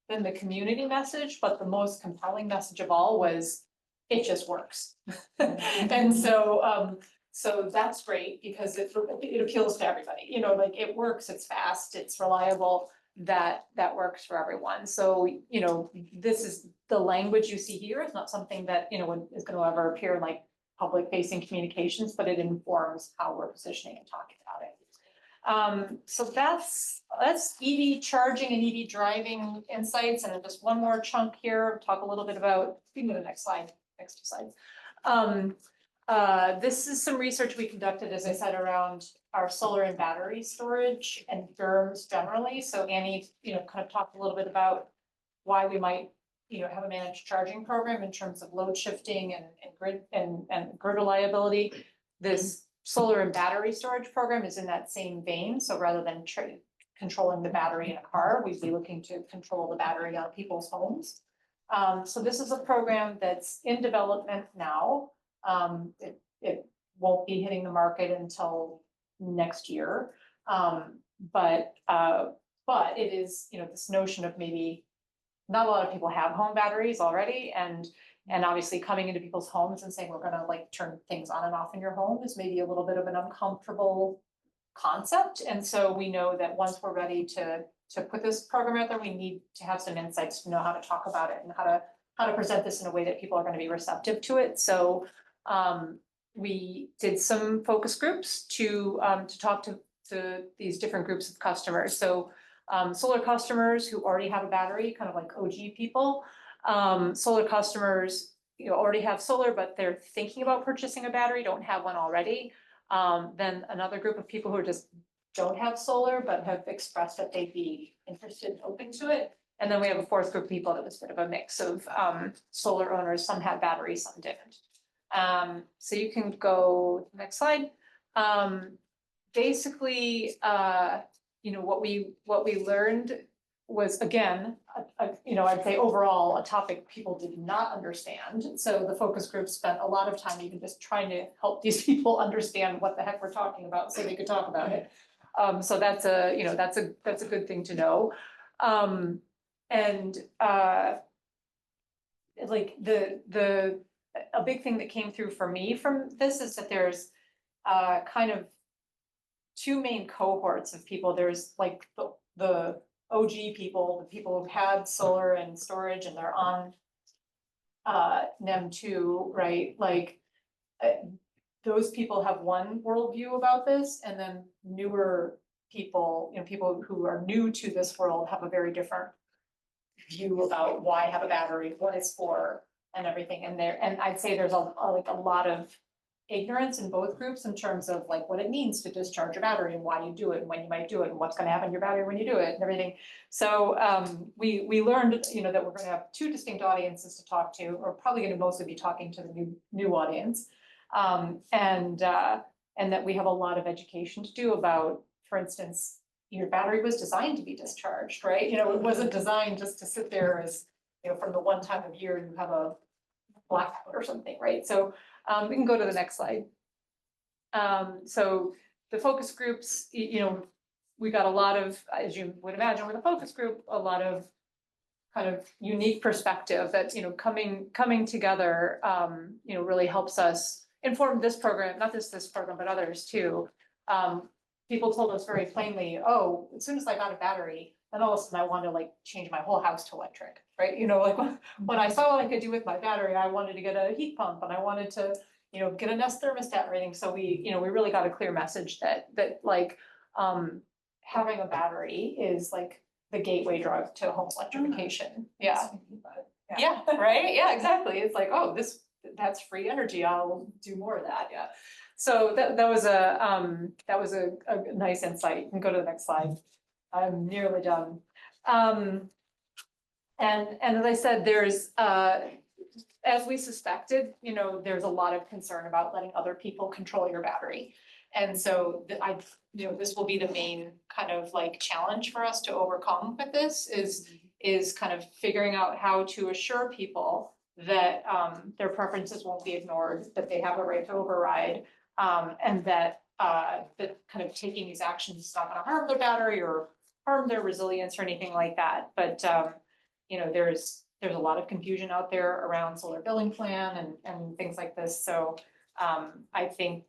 than the community message, but the most compelling message of all was, it just works. And so that's great because it appeals to everybody, like, it works, it's fast, it's reliable. That works for everyone. So, this is the language you see here. It's not something that, is going to ever appear in like public facing communications, but it informs how we're positioning and talking about it. So that's EV charging and EV driving insights. And just one more chunk here, talk a little bit about, you can go to the next slide, next two slides. This is some research we conducted, as I said, around our solar and battery storage and DERMS generally. So Annie, kind of talked a little bit about why we might, have a managed charging program in terms of load shifting and grid and grid reliability. This solar and battery storage program is in that same vein. So rather than controlling the battery in a car, we'd be looking to control the battery on people's homes. So this is a program that's in development now. It won't be hitting the market until next year. But it is, this notion of maybe not a lot of people have home batteries already, and obviously coming into people's homes and saying we're gonna like turn things on and off in your home is maybe a little bit of an uncomfortable concept. And so we know that once we're ready to put this program out there, we need to have some insights to know how to talk about it and how to present this in a way that people are going to be receptive to it. So we did some focus groups to talk to these different groups of customers. So solar customers who already have a battery, kind of like OG people. Solar customers, already have solar, but they're thinking about purchasing a battery, don't have one already. Then another group of people who just don't have solar, but have expressed that they'd be interested and open to it. And then we have a fourth group of people that was sort of a mix of solar owners. Some had batteries, some didn't. So you can go to the next slide. Basically, what we learned was, again, I'd say overall a topic people did not understand. So the focus group spent a lot of time even just trying to help these people understand what the heck we're talking about so they could talk about it. So that's a good thing to know. Like a big thing that came through for me from this is that there's kind of two main cohorts of people. There's like the OG people, the people who've had solar and storage and they're on NEM two, right? Like, those people have one worldview about this, and then newer people, people who are new to this world have a very different view about why have a battery, what it's for, and everything in there. And I'd say there's like a lot of ignorance in both groups in terms of like what it means to discharge a battery and why you do it and when you might do it and what's gonna happen to your battery when you do it and everything. So we learned, that we're gonna have two distinct audiences to talk to, or probably gonna mostly be talking to the new audience. And that we have a lot of education to do about, for instance, your battery was designed to be discharged, right? It wasn't designed just to sit there as, from the one time of year you have a blackout or something, right? So we can go to the next slide. So the focus groups, we got a lot of, as you would imagine with a focus group, a lot of kind of unique perspective that, coming together, really helps us inform this program, not just this program, but others too. People told us very plainly, oh, as soon as I got a battery, then all of a sudden I wanted to like change my whole house to electric, right? Like when I saw what I could do with my battery, I wanted to get a heat pump and I wanted to, get a Nest thermostat rating. So we really got a clear message that like having a battery is like the gateway drug to home electrification. Yeah. Yeah, right? Yeah, exactly. It's like, oh, that's free energy. I'll do more of that. Yeah. So that was a nice insight. You can go to the next slide. I'm nearly done. And as I said, there's as we suspected, there's a lot of concern about letting other people control your battery. And so this will be the main kind of like challenge for us to overcome with this is kind of figuring out how to assure people that their preferences won't be ignored, that they have a right to override, and that kind of taking these actions is not going to harm their battery or harm their resilience or anything like that. But there's a lot of confusion out there around solar billing plan and things like this. So I think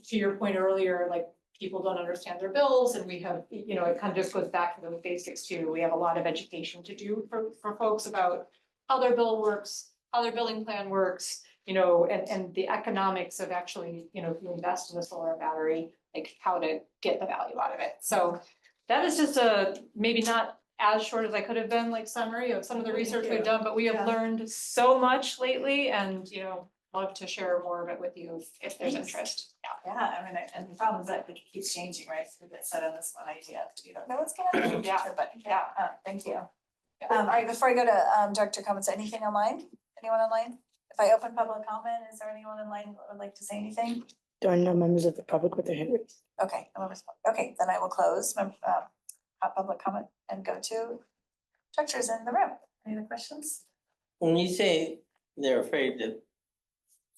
to your point earlier, like people don't understand their bills, and we have, it kind of just goes back to those basics too. We have a lot of education to do for folks about how their bill works, how their billing plan works, and the economics of actually, if you invest in a solar battery, like how to get the value out of it. So that is just maybe not as short as I could have been, like summary of some of the research we've done, but we have learned so much lately, and love to share more of it with you if there's interest. Yeah, I mean, and the problem is that it keeps changing, right? So we get set on this one idea, you don't know what's gonna happen. Yeah. But thank you. All right, before I go to director comments, anything online? Anyone online? If I open public comment, is there anyone online who would like to say anything? There are no members of the public with their hand raised. Okay, okay, then I will close public comment and go to directors in the room. Any other questions? When you say they're afraid that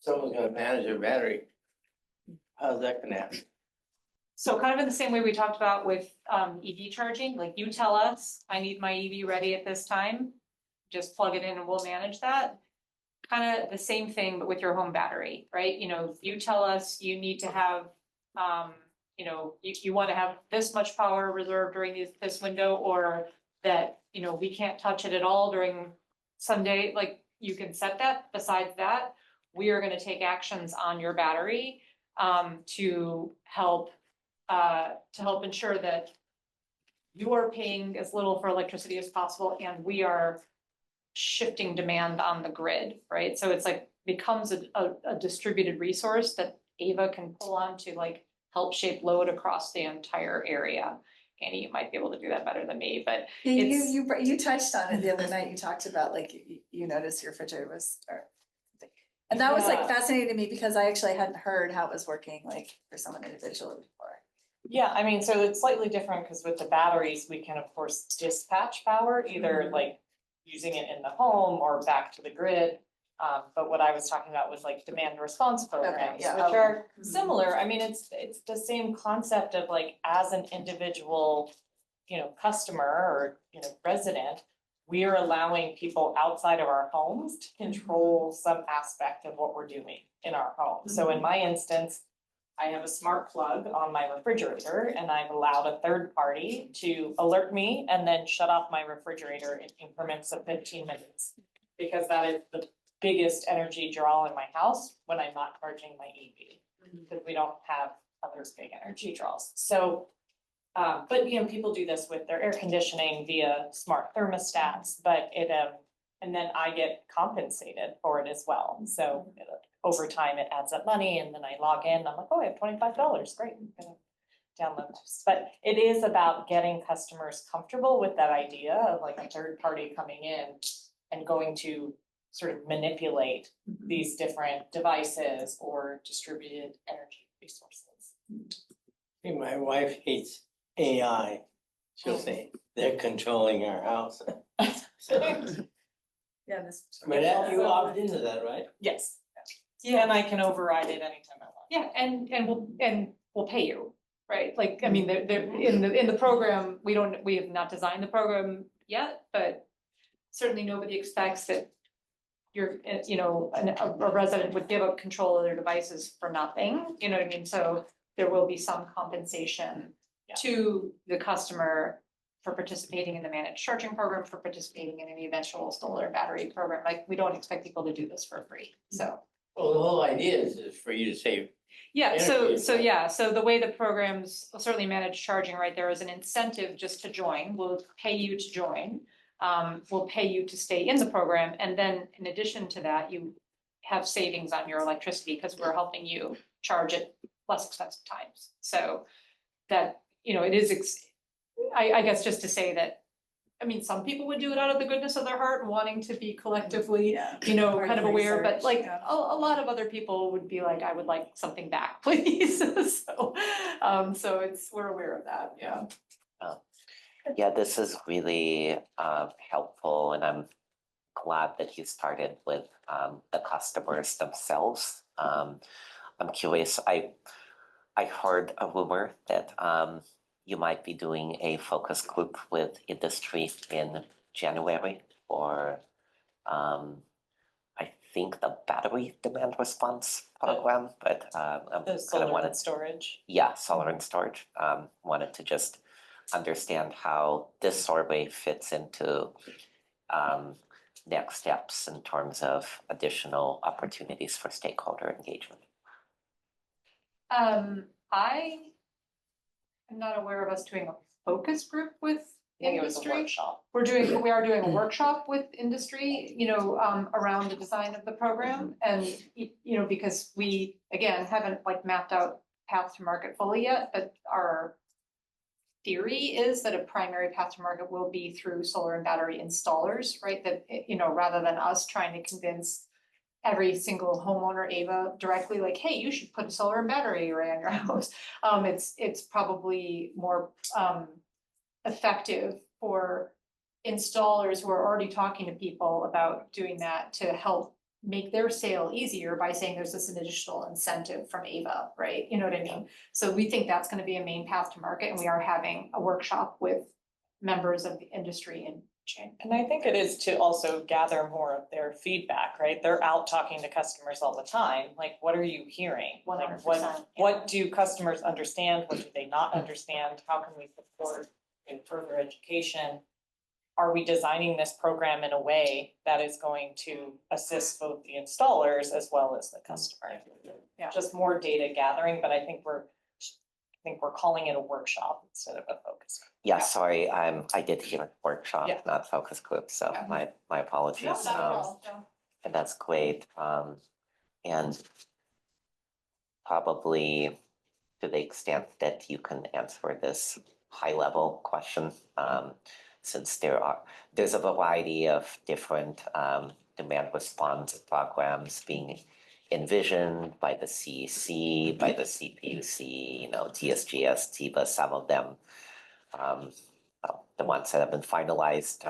someone's gonna manage their battery, how's that gonna happen? So kind of in the same way we talked about with EV charging, like you tell us, I need my EV ready at this time, just plug it in and we'll manage that. Kind of the same thing, but with your home battery, right? You tell us you need to have, you want to have this much power reserved during this window, or that, we can't touch it at all during Sunday, like you can set that. Besides that, we are going to take actions on your battery to help ensure that you are paying as little for electricity as possible, and we are shifting demand on the grid, right? So it's like becomes a distributed resource that Ava can pull on to like help shape load across the entire area. Annie, you might be able to do that better than me, but You touched on it the other night. You talked about like you noticed your refrigerator was, and that was like Yeah. fascinating to me because I actually hadn't heard how it was working like for someone individually before. Yeah, I mean, so it's slightly different because with the batteries, we can of course dispatch power, either like using it in the home or back to the grid. But what I was talking about was like demand response programs, yeah, which okay. are similar. I mean, it's the same concept of like as an individual, customer or, resident, we are allowing people outside of our homes to control some aspect of what we're doing in our home. So in my instance, I have a smart plug on my refrigerator and I've allowed a third party to alert me and then shut off my refrigerator in increments of 15 minutes. Because that is the biggest energy draw in my house when I'm not charging my EV. Because we don't have other big energy draws. So, but you know, people do this with their air conditioning via smart thermostats, but it, and then I get compensated for it as well. So over time, it adds up money and then I log in, I'm like, oh, I have $25, great. I'm gonna download this. But it is about getting customers comfortable with that idea of like a third party coming in and going to sort of manipulate these different devices or distributed energy resources. My wife hates AI. She'll say, they're controlling our house. Yeah, this. But you opt into that, right? Yes. Yeah, and I can override it anytime I want. Yeah, and we'll pay you, right? Like, I mean, they're in the program, we have not designed the program yet, but certainly nobody expects that you're, you know, a resident would give up control of their devices for nothing, you know what I mean? So there will be some compensation Yeah. to the customer for participating in the managed charging program, for participating in any eventual solar battery program. Like, we don't expect people to do this for free, so. Well, the whole idea is for you to save. Yeah, Energy, so the way the programs, certainly managed charging, right, there is an incentive just to join, we'll pay you to join. We'll pay you to stay in the program, and then in addition to that, you have savings on your electricity, because we're helping you charge it less expensive times. So that, you know, it is, I guess just to say that, I mean, some people would do it out of the goodness of their heart and wanting to be collectively, Yeah. you know, Part kind of of aware, research, but like yeah. a lot of other people would be like, I would like something back, please. So we're aware of that, yeah. Yeah, this is really helpful, and I'm glad that you started with the customers themselves. I'm curious, I heard a rumor that you might be doing a focus group with industry in January for I think the battery demand response program, but I The kind of solar wanted, and storage. yeah, solar and storage. Wanted to just understand how this survey fits into next steps in terms of additional opportunities for stakeholder engagement. I am not aware of us doing a focus group with I think it was a industry. workshop. We are doing a workshop with industry, you know, around the design of the program, and, you know, because we, again, haven't like mapped out path to market fully yet, but our theory is that a primary path to market will be through solar and battery installers, right? That, you know, rather than us trying to convince every single homeowner, Ava, directly like, hey, you should put a solar and battery array on your house. It's probably more effective for installers who are already talking to people about doing that to help make their sale easier by saying there's this additional incentive from Ava, right? You know what I mean? So we think that's gonna be a main path to market, and we are having a workshop with members of the industry in January. And I think it is to also gather more of their feedback, right? They're out talking to customers all the time. Like, what are you hearing? Like, 100%, what do customers understand? What do they not understand? How can we support in further education? Are we designing this program in a way that is going to assist both the installers as well as the customer? Yeah. Just more data gathering, but I think we're calling it a workshop instead of a focus group. Yeah, sorry, I did hear workshop, Yeah. not focus group, so Yeah. my apologies. And that's great. And probably to the extent that you can answer this high level question, since there's a variety of different demand response programs being envisioned by the CEC, by the CPUC, you know, TSGS, TIBA, some of them. The ones that have been finalized,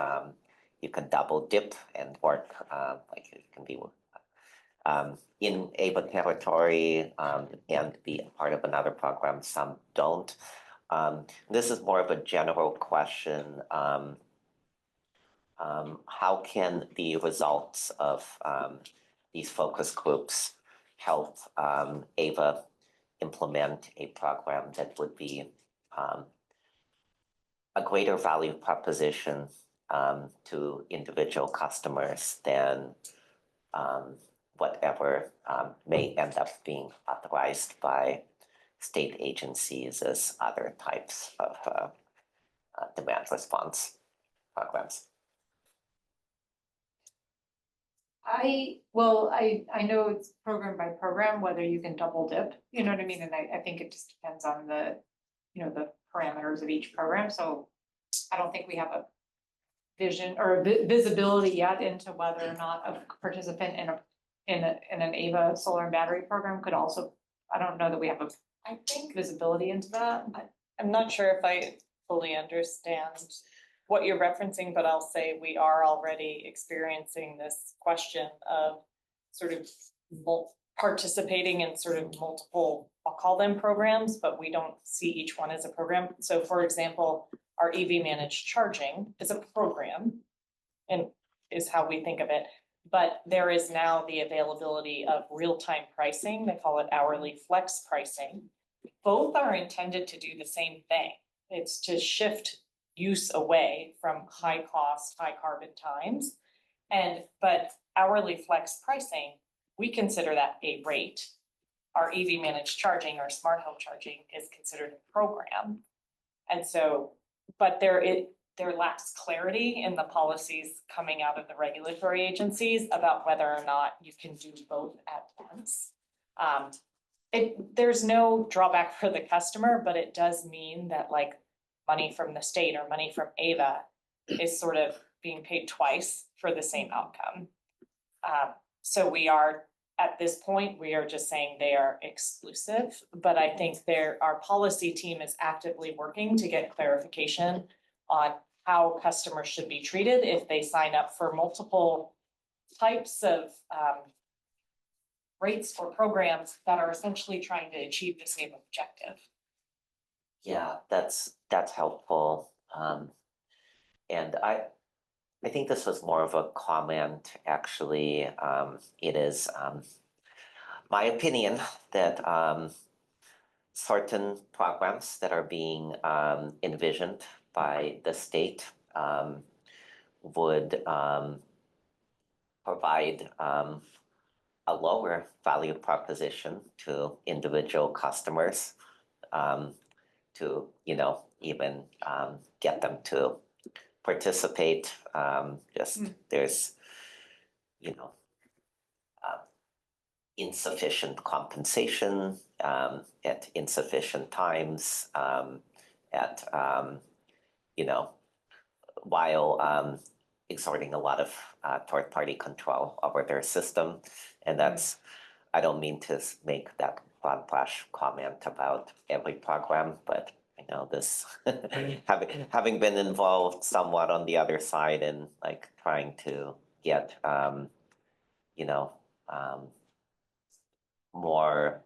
you can double dip and work, like it can be in AVA territory and be part of another program, some don't. This is more of a general question. How can the results of these focus groups help AVA implement a program that would be a greater value proposition to individual customers than whatever may end up being authorized by state agencies as other types of demand response programs. I know it's program by program, whether you can double dip, you know what I mean? And I think it just depends on the, the parameters of each program, so I don't think we have a vision or visibility yet into whether or not a participant in an AVA solar and battery program could also, I don't know that we have a I think, visibility into that. I'm not sure if I fully understand what you're referencing, but I'll say we are already experiencing this question of sort of participating in sort of multiple, I'll call them programs, but we don't see each one as a program. So for example, our EV managed charging is a program and is how we think of it. But there is now the availability of real-time pricing. They call it hourly flex pricing. Both are intended to do the same thing. It's to shift use away from high cost, high carbon times. But hourly flex pricing, we consider that a rate. Our EV managed charging or smart home charging is considered a program. And so, but there lacks clarity in the policies coming out of the regulatory agencies about whether or not you can do both at once. There's no drawback for the customer, but it does mean that like money from the state or money from AVA is sort of being paid twice for the same outcome. So we are, at this point, we are just saying they are exclusive, but I think our policy team is actively working to get clarification on how customers should be treated if they sign up for multiple types of rates or programs that are essentially trying to achieve the same objective. Yeah, that's helpful. And I think this was more of a comment, actually. It is my opinion that certain programs that are being envisioned by the state would provide a lower value proposition to individual customers to, even get them to participate. There's, insufficient compensation at insufficient times, while exerting a lot of third-party control over their system. And that's, I don't mean to make that broad brush comment about every program, but I know this, having been involved somewhat on the other side in like trying to get, more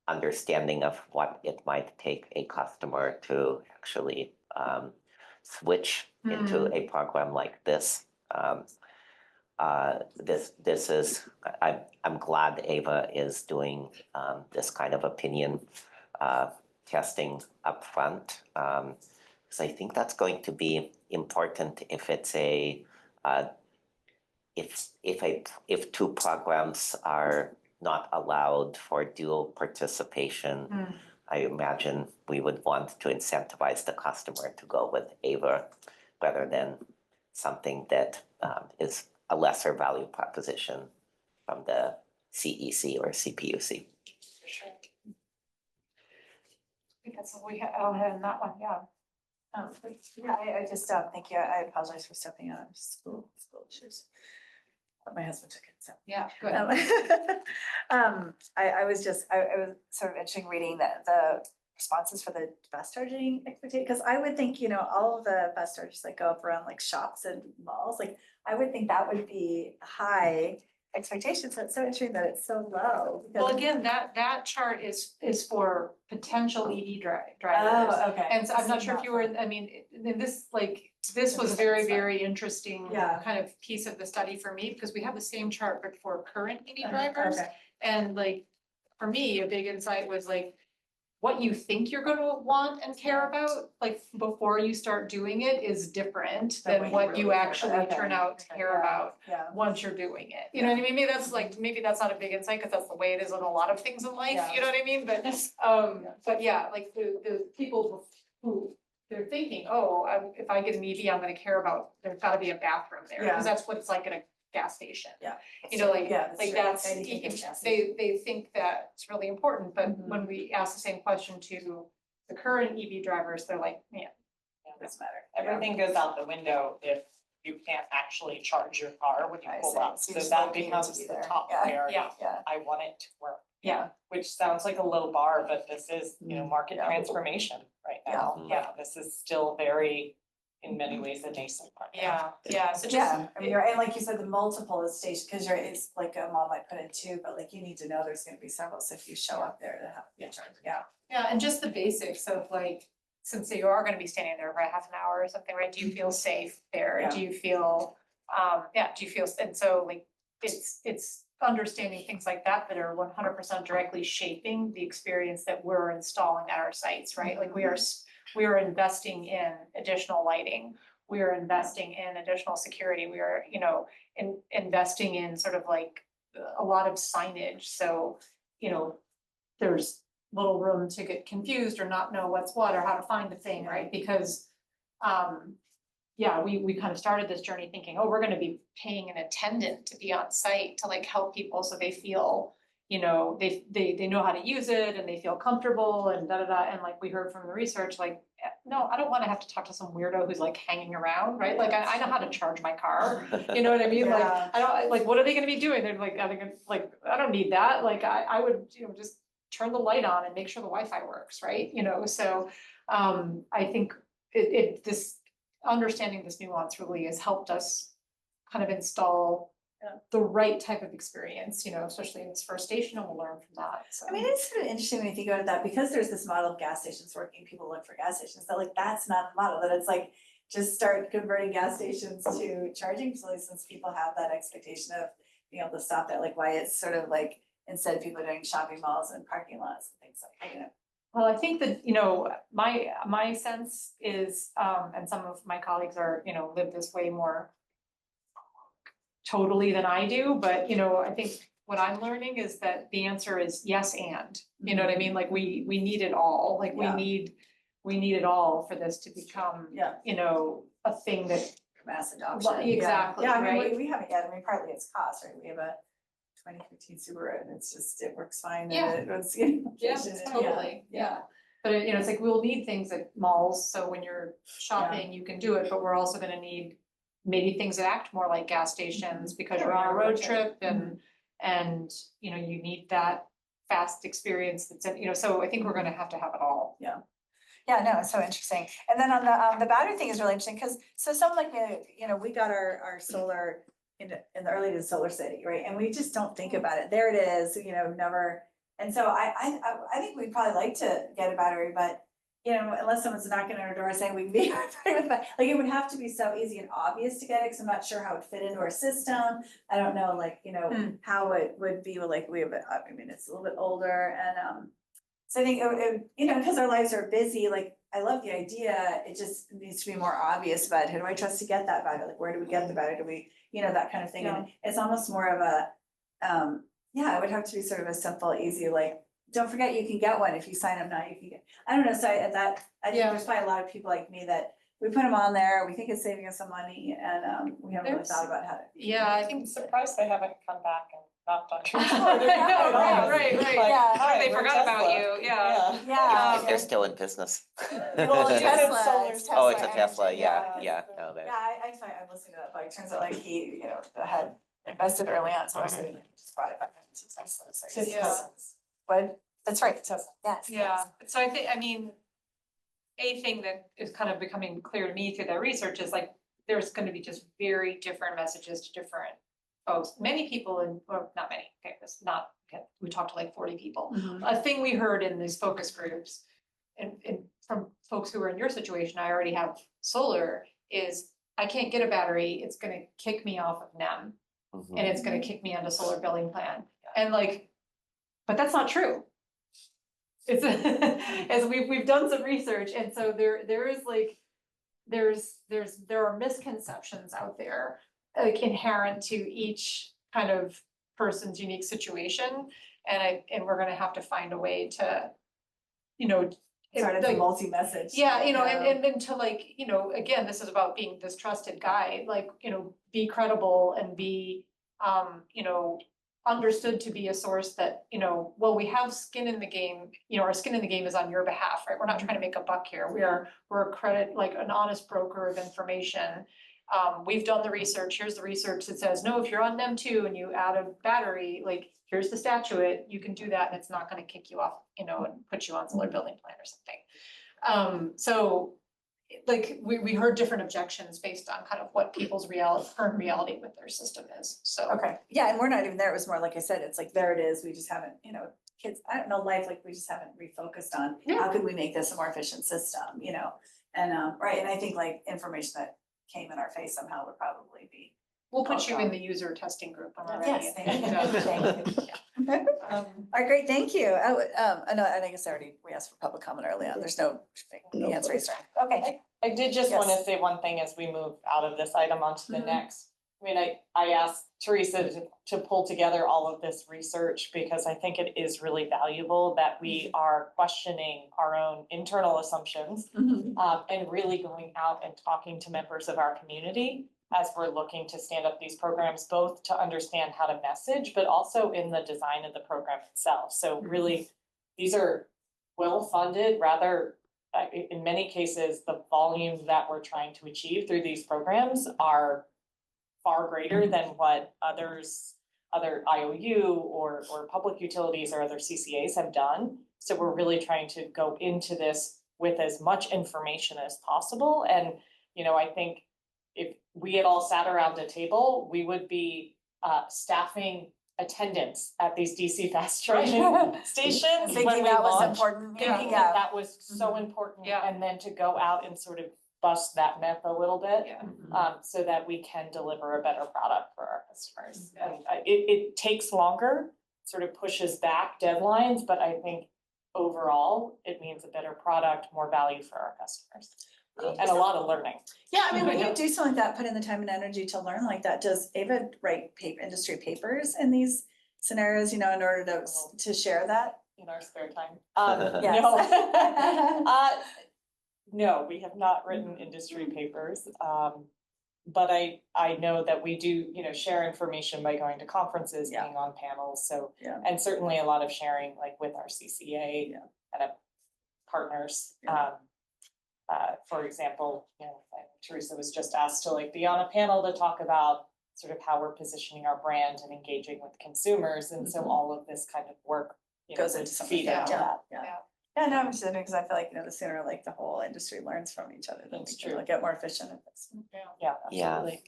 understanding of what it might take a customer to actually switch into a program like this. This is, I'm glad AVA is doing this kind of opinion testing upfront, because I think that's going to be important if it's if two programs are not allowed for dual participation. I imagine we would want to incentivize the customer to go with AVA rather than something that is a lesser value proposition from the CEC or CPUC. For sure. I think that's what we had in that one, yeah. Yeah, I just, thank you. I apologize for stepping out of school issues. But my husband took it, so. Yeah, good. I was sort of interesting reading the responses for the fast charging expectation, because I would think, all of the fast chargers that go up around like shops and malls, like, I would think that would be high expectations. So it's so interesting that it's so low. Well, again, that chart is for potential EV drivers. Oh, okay. And so I'm not sure if you were, this was very, very interesting Yeah. kind of piece of the study for me, because we have the same chart, but for current EV drivers. Okay. And like, for me, a big insight was like, what you think you're gonna want and care about, like before you start doing it is different than what you actually turn out to care about Yeah, once you're doing it. You know what I mean? Maybe that's like, maybe that's not a big insight, cause that's the way it is in a lot of things in life, Yeah. you know what I mean? But yeah, like the people who, they're thinking, oh, if I get an EV, I'm gonna care about, there's gotta be a bathroom there, Yeah. cause that's what it's like at a gas station. Yeah. You know, like, Yeah, that's like true. that's, I didn't think of gas they think that it's really important, but Mhm. when we ask the same question to the current EV drivers, they're like, man, Doesn't matter. Everything goes out the window if you can't actually charge your car when you I pull see. up, So you so just that want it to becomes be the there. top Yeah. priority. Yeah. Yeah, I want it to work. Yeah. Which sounds like a low bar, but this is, market Yeah. transformation right now. Yeah. This is still very, in many ways, a nascent market. so just. yeah, I mean, you're, and like you said, the multiple is station, cause it's like a mom might put in two, but like you need to know there's gonna be several, so if you show up there to have, Yeah, and just the basics of like, since you are gonna be standing there for a half an hour or something, right, do you feel safe there? Yeah. Do you feel, do you feel, and so like, it's understanding things like that that are 100% directly shaping the experience that we're installing at our sites, right? Like we are investing in additional lighting, we are investing in additional security, we are, investing in sort of like a lot of signage, so, there's little room to get confused or not know what's what or how to find a thing, right? Because, we kind of started this journey thinking, oh, we're gonna be paying an attendant to be on site to like help people so they feel, they know how to use it and they feel comfortable and and like we heard from the research, like, no, I don't wanna have to talk to some weirdo who's like hanging around, right? Like, I know how to charge my car, you know what I mean? Like, Yeah. I don't, like, what are they gonna be doing? They're like, I don't need that, like, I would, just turn the light on and make sure the Wi-Fi works, right? So, I think this understanding this nuance really has helped us kind of install the right type of experience, especially in this first station, and we'll learn from that, so. I mean, it's sort of interesting when you think about that, because there's this model of gas stations working, people look for gas stations, that like, that's not the model, that it's like, just start converting gas stations to charging facilities, since people have that expectation of being able to stop there, like why it's sort of like, instead of people doing shopping malls and parking lots and things like, Well, I think that, my sense is, and some of my colleagues are, live this way more totally than I do, but, I think what I'm learning is that the answer is yes and, you know what I mean? Like, we need it all, like, Yeah. we need it all for this to become, Yeah. a thing that. mass adoption. Well, exactly, Yeah, I mean, right? we haven't yet, I mean, partly it's cost, right, we have a 2015 Subaru, and it's just, it works fine, Yeah. and it was, Totally, yeah. But it's like, we'll need things at malls, so when you're shopping, you can do it, but we're also gonna need maybe things that act more like gas stations, because you're on a road trip and, you need that fast experience that's, so I think we're gonna have to have it all. Yeah, no, it's so interesting. And then on the battery thing is really interesting, because so someone like me, we got our solar in the early days of Solar City, right? And we just don't think about it. There it is, never. And so I think we'd probably like to get a battery, but unless someone's knocking on our door saying we can be with that, like it would have to be so easy and obvious to get it, because I'm not sure how it would fit into our system. I don't know, like, how it would be, like we have, I mean, it's a little bit older, and so I think because our lives are busy, like I love the idea, it just needs to be more obvious about who do I trust to get that battery, like where do we get the battery, do we, that kind of thing, and it's almost more of a, it would have to be sort of a simple, easy, like, don't forget you can get one if you sign up now, you can get, I don't know, so I think there's probably a lot of people like me that we put them on there, we think it's saving us some money, and we haven't really thought about how to. Yeah, I think I'm surprised they haven't come back and knocked on your I door. know, right. Like, Yeah. "Hi, They we're forgot about Tesla." you, yeah. Yeah. They're still in business. Well, Tesla, Solar's Oh, it's a Energy, Tesla, yeah, yeah. no, that. Yeah, I'm listening to that, but it turns out like he, had invested early on, so I said, just brought it back into Tesla, so. Yeah. But, that's right, Tesla, yes. Yeah, so I think, a thing that is kind of becoming clear to me through that research is like, there's gonna be just very different messages to different folks. Many people or not many, okay, we talked to like 40 people. Mhm. A thing we heard in these focus groups and from folks who are in your situation, I already have solar, is I can't get a battery, it's gonna kick me off of NEM Mhm. and it's gonna kick me onto solar billing plan. And like, but that's not true. It's, as we've done some research, and so there is like, there are misconceptions out there, like inherent to each kind of person's unique situation. And we're gonna have to find a way to, you know, Sort of a like, multi-message. yeah, you know, and then to like, you know, again, this is about being this trusted guide, like, you know, be credible and be, you know, understood to be a source that, you know, well, we have skin in the game, you know, our skin in the game is on your behalf, right? We're not trying to make a buck here. We're a credit, like an honest broker of information. We've done the research. Here's the research that says, no, if you're on NEM2 and you add a battery, like, here's the statute, you can do that and it's not gonna kick you off, you know, and put you on solar building plan or something. So like, we heard different objections based on kind of what people's current reality with their system is, so. Okay, yeah, and we're not even there, it was more like I said, it's like, there it is, we just haven't, you know, kids, I don't know, life, like, we just haven't refocused on how could we make this a more efficient system, you know? And, right, and I think like information that came in our face somehow would probably be. We'll put you in the user testing group when we're ready. Yes, thank you. Thank you. All right, great, thank you. I know, and I guess we asked for public comment early on, there's no hands raised. Okay, I did just want Yes. to say one thing as we move out of this item onto the next. I mean, I asked Teresa to pull together all of this research because I think it is really valuable that we are questioning our own internal assumptions and really going out and talking to members of our community as we're looking to stand up these programs, both to understand how to message, but also in the design of the program itself. So really, these are well-funded, rather, in many cases, the volumes that we're trying to achieve through these programs are far greater than what other IOU or public utilities or other CCAs have done. So we're really trying to go into this with as much information as possible. And, you know, I think if we had all sat around a table, we would be staffing attendance at these DC fast charging stations when thinking we that was launched. important, Thinking yeah. that that was so important, Yeah. and then to go out and sort of bust that myth a little bit. Yeah. So that we can deliver a better product for our customers. And it takes longer, sort of pushes back deadlines, but I think overall, it means a better product, more value for our customers. And a lot of learning. Yeah, I mean, when you do something like that, put in the time and energy to learn like that, does Ava write industry papers in these scenarios, you know, in order to share that? In our spare time. Yes. No. No, we have not written industry papers. But I know that we do, you know, share information by going to conferences, Yeah. being on panels, so. Yeah. And certainly a lot of sharing, like with our CCA kind of partners. Yeah. For example, you know, Teresa was just asked to like be on a panel to talk about sort of how we're positioning our brand and engaging with consumers, and so all of this kind of work, you know, Goes would into something, feed into that. Yeah, no, I'm just saying, because I feel like, you know, the sooner like the whole industry learns from each other, then we That's can true. like, get more efficient at this. Yeah, Yeah. absolutely.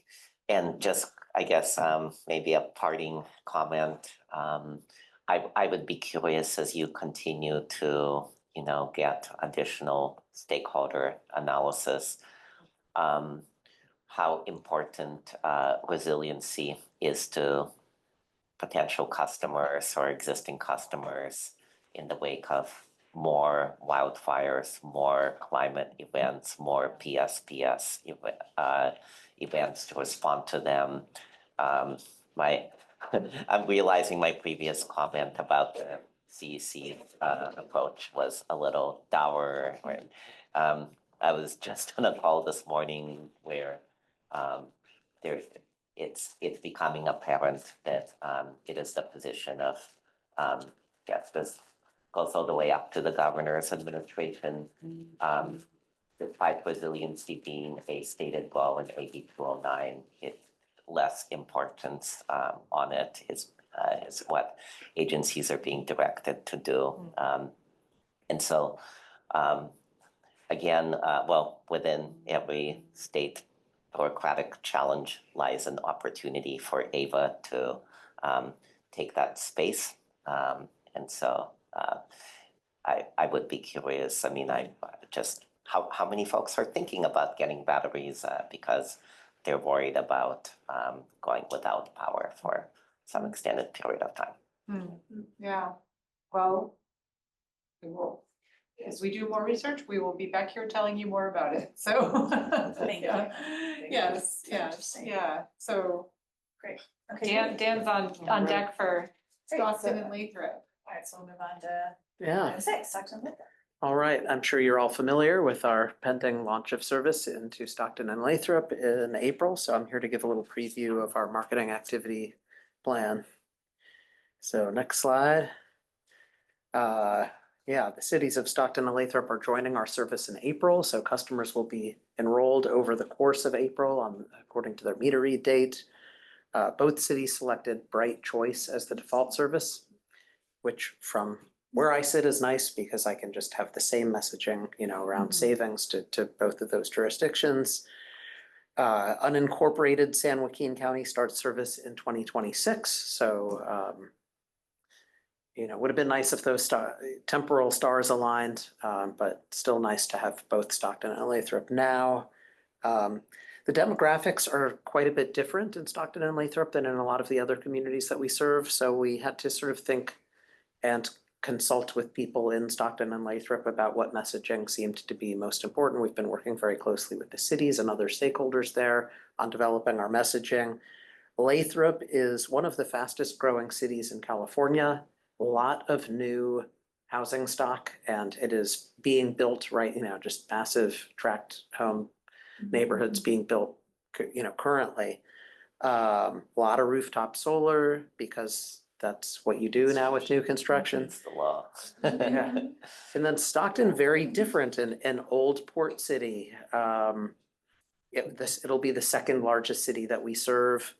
And just, I guess, maybe a parting comment. I would be curious as you continue to, you know, get additional stakeholder analysis, how important resiliency is to potential customers or existing customers in the wake of more wildfires, more climate events, more PSPS events to respond to them. I'm realizing my previous comment about the CEC approach was a little dour. I was just on a call this morning where it's becoming apparent that it is the position of this goes all the way up to the governor's administration. Despite resiliency being a stated goal in AB 209, it's less importance on it is what agencies are being directed to do. And so again, well, within every state bureaucratic challenge lies an opportunity for AVA to take that space. And so I would be curious, I mean, I just, how many folks are thinking about getting batteries because they're worried about going without power for some extended period of time? Yeah, well, we will, as we do more research, we will be back here telling you more about it, so. Thank you. Yeah. Yes, That's yes, interesting. yeah, so Okay, Dan, Dan's on deck for Great, Stockton so- and Lathrop. All right, so we'll move on to Yeah. item 6, Stockton Liquor. All right, I'm sure you're all familiar with our pending launch of service into Stockton and Lathrop in April, so I'm here to give a little preview of our marketing activity plan. So next slide. Yeah, the cities of Stockton and Lathrop are joining our service in April, so customers will be enrolled over the course of April according to their meter read date. Both cities selected Bright Choice as the default service, which from where I sit is nice because I can just have the same messaging, around savings to both of those jurisdictions. Unincorporated San Joaquin County starts service in 2026, so would have been nice if those temporal stars aligned, but still nice to have both Stockton and Lathrop now. The demographics are quite a bit different in Stockton and Lathrop than in a lot of the other communities that we serve, so we had to sort of think and consult with people in Stockton and Lathrop about what messaging seemed to be most important. We've been working very closely with the cities and other stakeholders there on developing our messaging. Lathrop is one of the fastest growing cities in California, a lot of new housing stock, and it is being built right, just massive tract home neighborhoods being built, currently. A lot of rooftop solar because that's what you do now with new construction. It's the law. Yeah. And then Stockton, very different in old port city. It'll be the second largest city that we serve.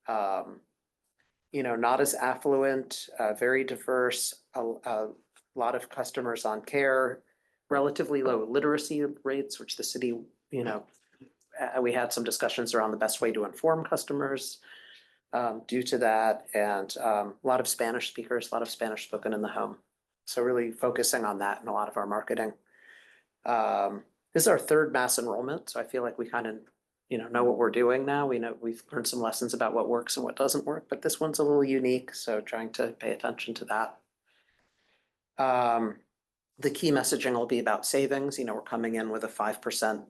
Not as affluent, very diverse, a lot of customers on care, relatively low literacy rates, which the city, we had some discussions around the best way to inform customers due to that, and a lot of Spanish speakers, a lot of Spanish spoken in the home. So really focusing on that in a lot of our marketing. This is our third mass enrollment, so I feel like we kind of, know what we're doing now. We know we've learned some lessons about what works and what doesn't work, but this one's a little unique, so trying to pay attention to that. The key messaging will be about savings. We're coming in with a 5%,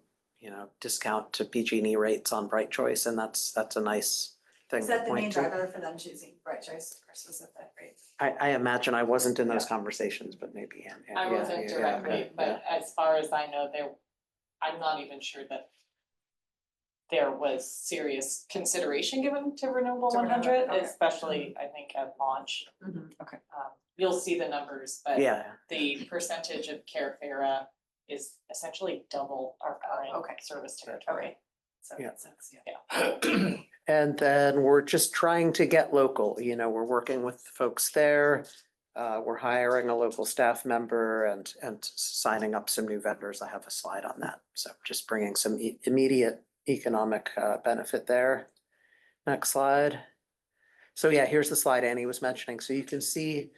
discount to PG&E rates on Bright Choice, and that's a nice thing Is to that the main point to. driver for them choosing Bright Choice versus at that rate? I imagine I wasn't in those conversations, but maybe. I wasn't directly, but as far as I know, I'm not even sure that there was serious consideration given to Renewable To Renewable, 100, okay. especially, I think, at launch. Okay. You'll see the numbers, but Yeah, the percentage of Carafera is essentially double our okay. current service territory. So Yeah. that makes sense, yeah. and then we're just trying to get local, we're working with folks there. We're hiring a local staff member and signing up some new vendors. I have a slide on that. So just bringing some immediate economic benefit there. Next slide. So yeah, here's the slide Annie was mentioning. So you can see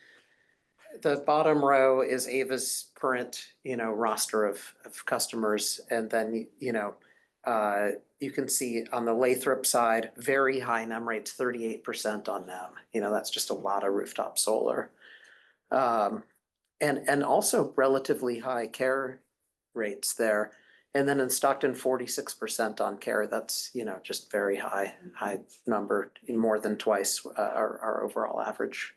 the bottom row is Ava's current, roster of customers. And then, you can see on the Lathrop side, very high NEM rates, 38% on them. That's just a lot of rooftop solar. And also relatively high care rates there. And then in Stockton, 46% on care. That's, just very high number, more than twice our overall average.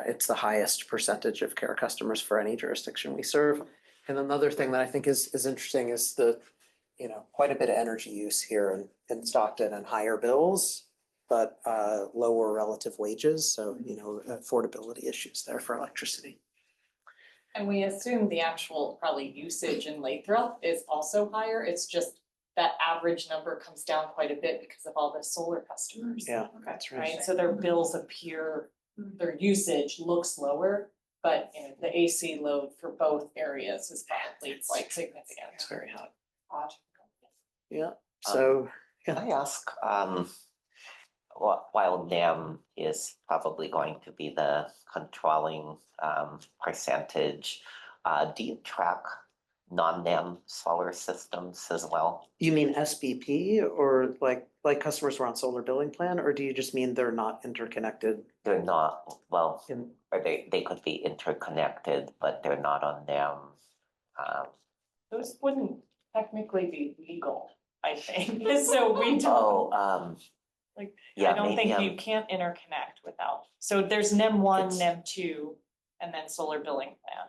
It's the highest percentage of care customers for any jurisdiction we serve. And another thing that I think is interesting is the, quite a bit of energy use here in Stockton and higher bills, but lower relative wages. So, affordability issues there for electricity. And we assume the actual probably usage in Lathrop is also higher. It's just that average number comes down quite a bit because of all the solar customers. Yeah, that's right. Right, so their bills appear, their usage looks lower, but the AC load for both areas is probably quite significant. It's very hot. Odd. Yeah, so, Can I ask, while NEM is probably going to be the controlling percentage, do you track non-NEM solar systems as well. You mean SBP or like customers who are on solar billing plan, or do you just mean they're not interconnected They're not, well, in? or they could be interconnected, but they're not on NEM. Those wouldn't technically be legal, I think, so we don't, Oh, like, yeah, I don't maybe think you can't interconnect without. So there's NEM one, It's- NEM two, and then solar billing plan.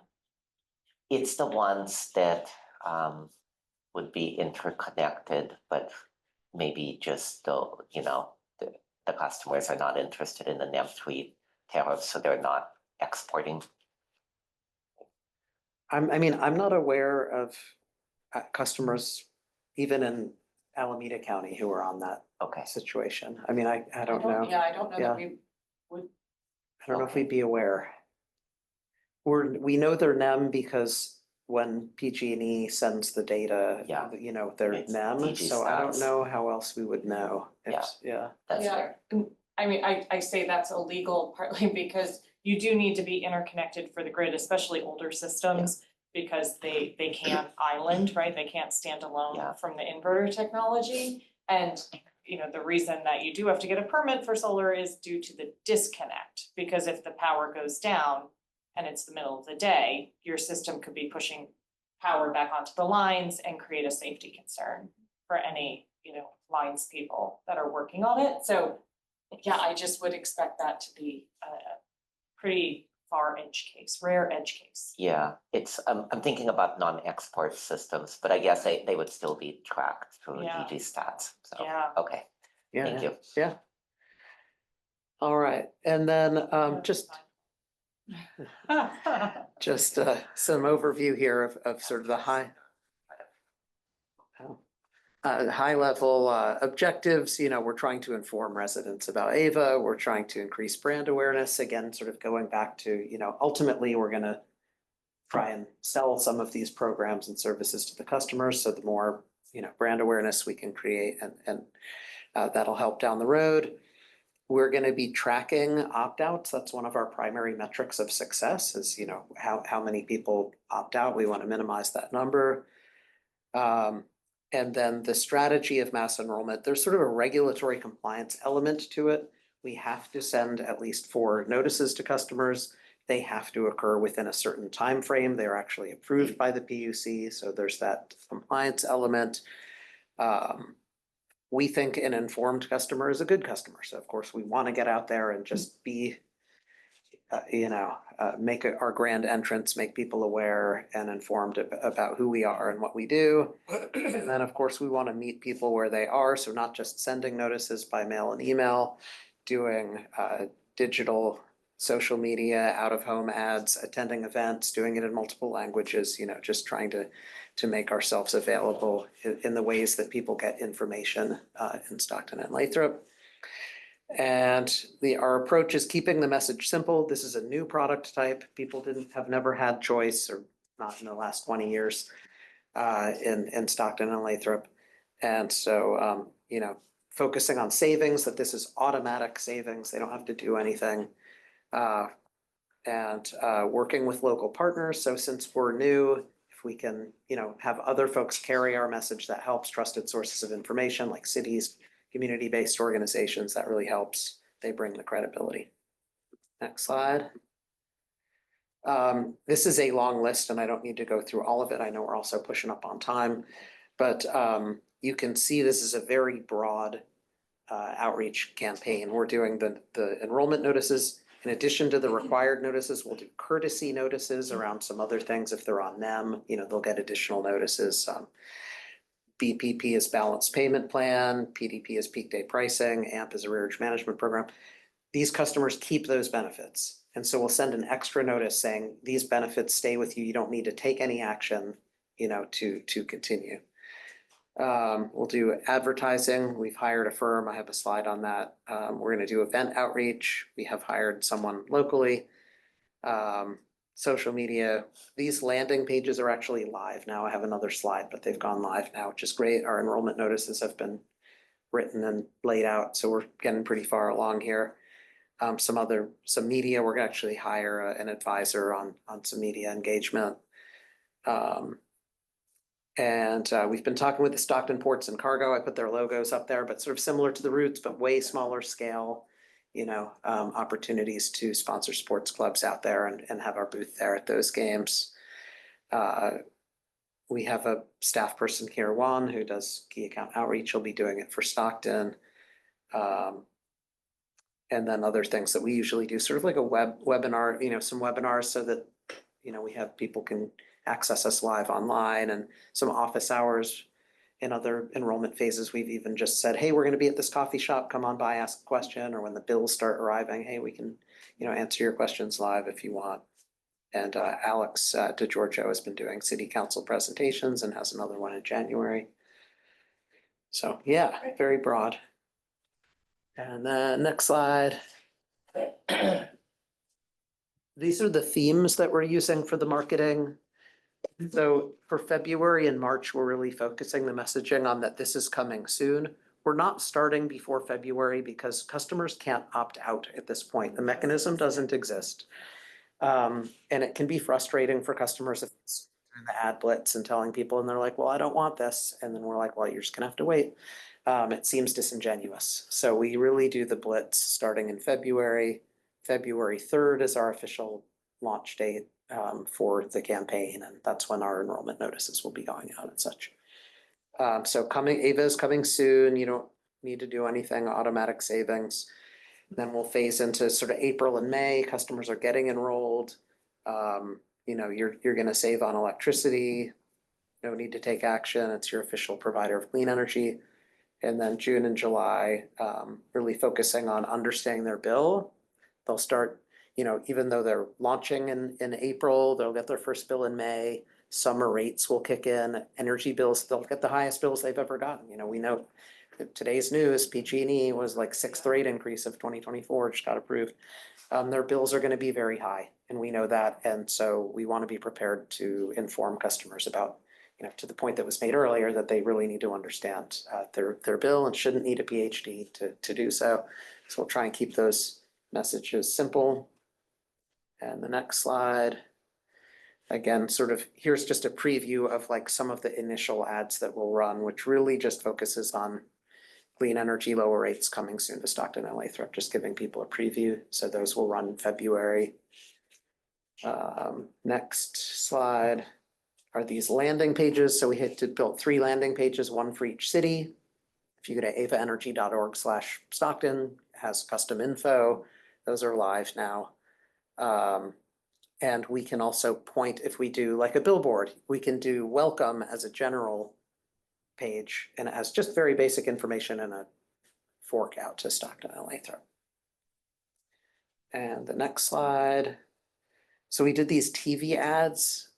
it's the ones that would be interconnected, but maybe just the customers are not interested in the NEM3 tariff, so they're not exporting. I mean, I'm not aware of customers even in Alameda County who are on that Okay, situation. I mean, I don't know. Yeah, I don't know Yeah. that we would, I don't know if we'd be aware. We know they're NEM because when PG&E sends the data, Yeah. they're It's NEM, DG so I don't stats. know how else we would know. Yeah. Yeah. that's yeah, fair. I mean, I say that's illegal partly because you do need to be interconnected for the grid, especially older systems. Because they can't island, right? They can't stand Yeah. alone from the inverter technology. And, the reason that you do have to get a permit for solar is due to the disconnect. Because if the power goes down and it's the middle of the day, your system could be pushing power back onto the lines and create a safety concern for any, lines people that are working on it. So, yeah, I just would expect that to be a pretty far edge case, rare edge case. Yeah, I'm thinking about non-export systems, but I guess they would still be tracked through Yeah. DG stats, so, Yeah. okay, Yeah. thank you. Yeah. All right, and then just some overview here of sort of the high level objectives. We're trying to inform residents about AVA. We're trying to increase brand awareness. Again, sort of going back to, ultimately we're gonna try and sell some of these programs and services to the customers. So the more, brand awareness we can create and that'll help down the road. We're going to be tracking opt-outs. That's one of our primary metrics of success is, how many people opt out. We want to minimize that number. And then the strategy of mass enrollment, there's sort of a regulatory compliance element to it. We have to send at least 4 notices to customers. They have to occur within a certain time frame. They're actually approved by the PUC. So there's that compliance element. We think an informed customer is a good customer. So of course we want to get out there and just be, make our grand entrance, make people aware and informed about who we are and what we do. And then of course we want to meet people where they are. So not just sending notices by mail and email, doing digital social media, out of home ads, attending events, doing it in multiple languages, just trying to make ourselves available in the ways that people get information in Stockton and Lathrop. And our approach is keeping the message simple. This is a new product type. People have never had choice, or not in the last 20 years in Stockton and Lathrop. And so, focusing on savings, that this is automatic savings. They don't have to do anything. And working with local partners. So since we're new, if we can, have other folks carry our message, that helps. Trusted sources of information like cities, community-based organizations, that really helps. They bring the credibility. Next slide. This is a long list and I don't need to go through all of it. I know we're also pushing up on time, but you can see this is a very broad outreach campaign. We're doing the enrollment notices. In addition to the required notices, we'll do courtesy notices around some other things. If they're on them, they'll get additional notices. BPP is balanced payment plan, PDP is peak day pricing, AMP is arrearage management program. These customers keep those benefits. And so we'll send an extra notice saying these benefits stay with you. You don't need to take any action, to continue. We'll do advertising. We've hired a firm. I have a slide on that. We're going to do event outreach. We have hired someone locally. Social media. These landing pages are actually live now. I have another slide, but they've gone live now, which is great. Our enrollment notices have been written and laid out. So we're getting pretty far along here. Some media, we're gonna actually hire an advisor on some media engagement. And we've been talking with the Stockton Ports and Cargo. I put their logos up there, but sort of similar to the Roots, but way smaller scale, opportunities to sponsor sports clubs out there and have our booth there at those games. We have a staff person here, Juan, who does key account outreach. He'll be doing it for Stockton. And then other things that we usually do, sort of like a webinar, some webinars so that, we have people can access us live online, and some office hours. In other enrollment phases, we've even just said, hey, we're gonna be at this coffee shop, come on by, ask a question, or when the bills start arriving, hey, we can, answer your questions live if you want. And Alex DeGiorgio has been doing city council presentations and has another one in January. So yeah, very broad. And then next slide. These are the themes that we're using for the marketing. So for February and March, we're really focusing the messaging on that this is coming soon. We're not starting before February because customers can't opt out at this point. The mechanism doesn't exist. And it can be frustrating for customers if it's in the ad blitz and telling people and they're like, well, I don't want this. And then we're like, well, you're just gonna have to wait. It seems disingenuous. So we really do the blitz starting in February. February 3rd is our official launch date for the campaign, and that's when our enrollment notices will be going out and such. So Ava is coming soon. You don't need to do anything, automatic savings. Then we'll phase into sort of April and May. Customers are getting enrolled. You're gonna save on electricity. No need to take action. It's your official provider of clean energy. And then June and July, really focusing on understanding their bill. They'll start, even though they're launching in April, they'll get their first bill in May. Summer rates will kick in. Energy bills, they'll get the highest bills they've ever gotten. We know today's news, PG&E was like 6th rate increase of 2024, just got approved. Their bills are going to be very high, and we know that. And so we want to be prepared to inform customers about, to the point that was made earlier, that they really need to understand their bill and shouldn't need a PhD to do so. So we'll try and keep those messages simple. And the next slide, again, sort of, here's just a preview of like some of the initial ads that we'll run, which really just focuses on clean energy, lower rates coming soon to Stockton and Lathrop, just giving people a preview. So those will run in February. Next slide are these landing pages. So we had to build 3 landing pages, one for each city. If you go to avaenergy.org/Stockton, it has custom info. Those are live now. And we can also point, if we do like a billboard, we can do welcome as a general page, and it has just very basic information and a fork out to Stockton and Lathrop. And the next slide. So we did these TV ads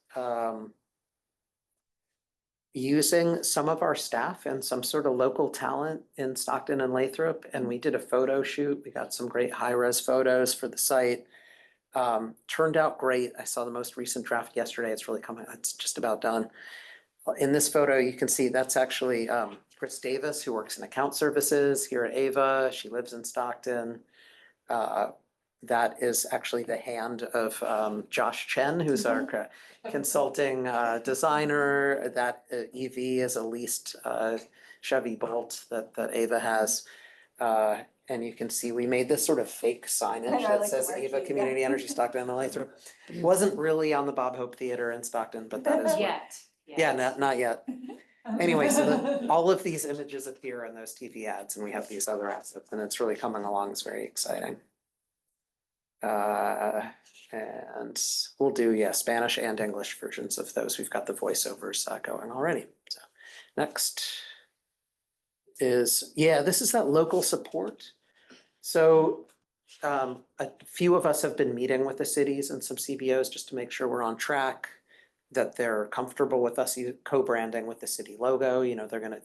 using some of our staff and some sort of local talent in Stockton and Lathrop, and we did a photo shoot. We got some great high-res photos for the site. Turned out great. I saw the most recent draft yesterday. It's really coming, it's just about done. In this photo, you can see that's actually Chris Davis, who works in account services here at Ava. She lives in Stockton. That is actually the hand of Josh Chen, who's our consulting designer. That EV is a leased Chevy Bolt that Ava has. And you can see we made this sort of fake signage that says Ava Community Energy Stockton and Lathrop. It wasn't really on the Bob Hope Theater in Stockton, but that is what. Yeah, not yet. Anyway, so all of these images appear in those TV ads, and we have these other assets, and it's really coming along. It's very exciting. And we'll do, Spanish and English versions of those. We've got the voiceovers going already. So next is, this is that local support. So a few of us have been meeting with the cities and some CBOs just to make sure we're on track, that they're comfortable with us co-branding with the city logo.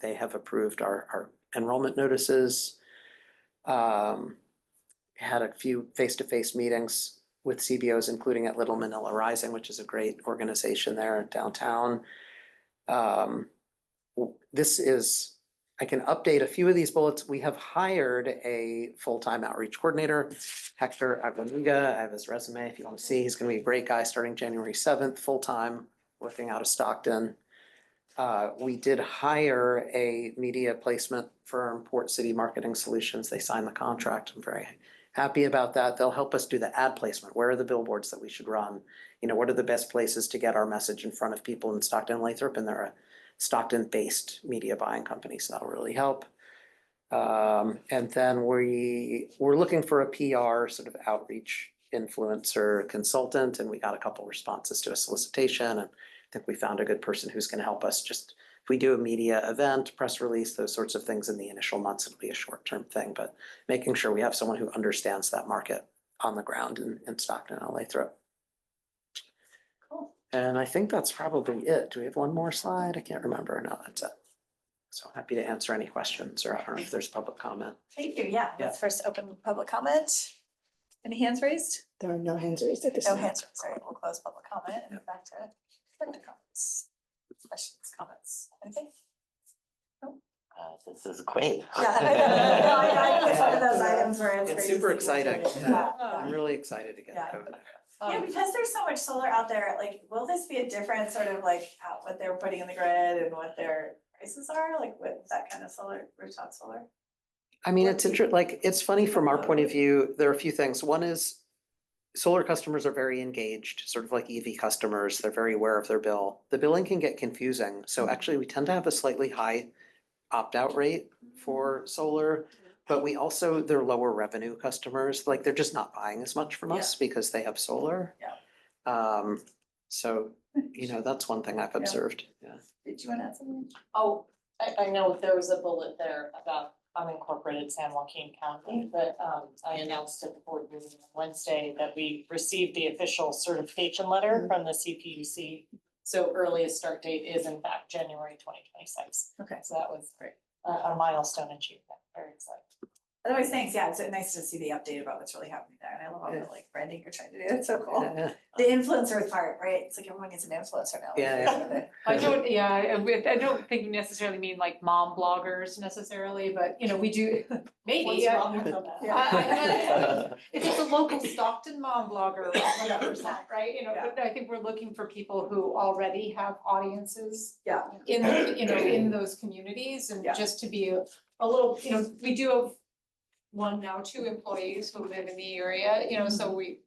They have approved our enrollment notices. Had a few face-to-face meetings with CBOs, including at Little Manila Rising, which is a great organization there in downtown. I can update a few of these bullets. We have hired a full-time outreach coordinator, Hector Aguaniga. I have his resume if you want to see. He's going to be a great guy starting January 7th, full-time, working out of Stockton. We did hire a media placement firm, Port City Marketing Solutions. They signed the contract. I'm very happy about that. They'll help us do the ad placement. Where are the billboards that we should run? You know, what are the best places to get our message in front of people in Stockton, Lathrop? And they're a Stockton-based media buying company, so that'll really help. And then we're looking for a PR sort of outreach influencer consultant, and we got a couple responses to a solicitation, and I think we found a good person who's gonna help us just, if we do a media event, press release, those sorts of things in the initial months, it'll be a short-term thing, but making sure we have someone who understands that market on the ground in Stockton and Lathrop. Cool. And I think that's probably it. Do we have one more slide? I can't remember. No, that's it. So happy to answer any questions, or I don't know if there's public comment. Thank you, yeah, let's first open public comment. Any hands raised? There are no hands raised at this No time. hands raised, sorry, we'll close public comment and move back to comments. Questions, comments, anything? This is great. Yeah, I know. No, I it's one of those items where it's. It's great to super see exciting. what's Yeah. yeah. I'm really excited to get Yeah. over there. Yeah, because there's so much solar out there, like, will this be a different sort of like what they're putting in the grid and what their prices are, like with that kind of solar, rooftop solar? I mean, it's like, it's funny from our point of view, there are a few things. One is solar customers are very engaged, sort of like EV customers. They're very aware of their bill. The billing can get confusing. So actually, we tend to have a slightly high opt-out rate for solar. But we also, they're lower revenue customers, like they're just not buying as much from us because they have solar. Yeah. So, you know, that's one thing I've observed, yeah. Did you want to add something? Oh, I know there was a bullet there about unincorporated San Joaquin County, but I announced at the board meeting on Wednesday that we received the official certification letter from the CPUC. So earliest start date is in fact January 2026. Okay. So that was great, a milestone achievement, very exciting. Otherwise, thanks, yeah, it's nice to see the update about what's really happening there, and I love all the like branding you're trying to do, it's so cool. Yeah. The influencer part, right, it's like everyone needs an influencer now. Yeah, I don't, yeah, I don't think you necessarily mean like mom bloggers necessarily, but you know, we do, maybe. What's wrong with that? If it's a local Stockton mom blogger, 100%, right? You know, Yeah. but I think we're looking for people who already have audiences Yeah, in, you know, in those communities and Yeah. just to be a little, you know, we do have now 2 employees who live in the area, you know, so we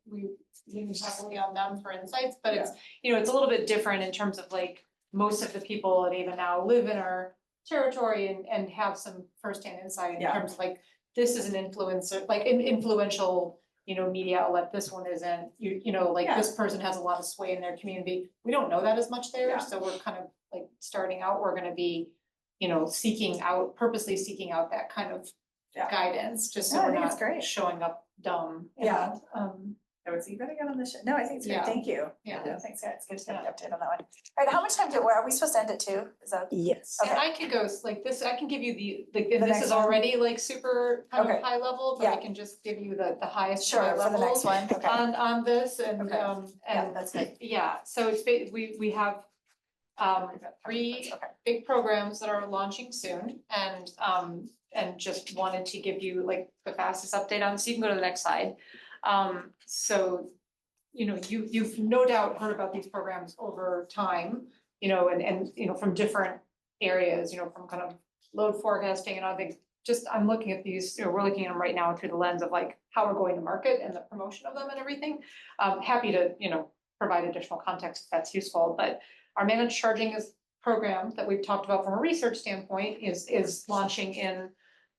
lean heavily on them for insights, but it's, you know, it's a little bit different in terms of like, most of the people that even now live in our territory and have some firsthand insight in Yeah. terms of like, this is an influencer, like an influential, you know, media outlet, this one isn't, you know, like this person has a lot of sway in their community. We don't know that as much there, Yeah. so we're kind of like starting out, we're gonna be, you know, purposely seeking out that kind of Yeah. guidance, just so No, I we're think it's not great. showing up dumb. Yeah. And, I would say you better get on the show, no, I think it's great, Yeah. thank you. yeah. Thanks, guys, it's good to get an update on that one. All right, how much time are we supposed to end at 2? Is that? Yes. Okay. And I could go like this, I can give you and The this next is one? already like super kind Okay. of high level, but I Yeah. can just give you the highest Sure, high for the level next one, okay. on this and Okay. Yeah, and that's good. yeah, so it's we have 3 Okay. big programs that are launching soon and just wanted to give you like the fastest update on, so you can go to the next slide. So, you know, you've no doubt heard about these programs over time, you know, and you know, from different areas, you know, from kind of load forecasting, and I think just, I'm looking at these, you know, we're looking at them right now through the lens of like how we're going to market and the promotion of them and everything. Happy to, you know, provide additional context if that's useful, but our managed charging program that we've talked about from a research standpoint is launching in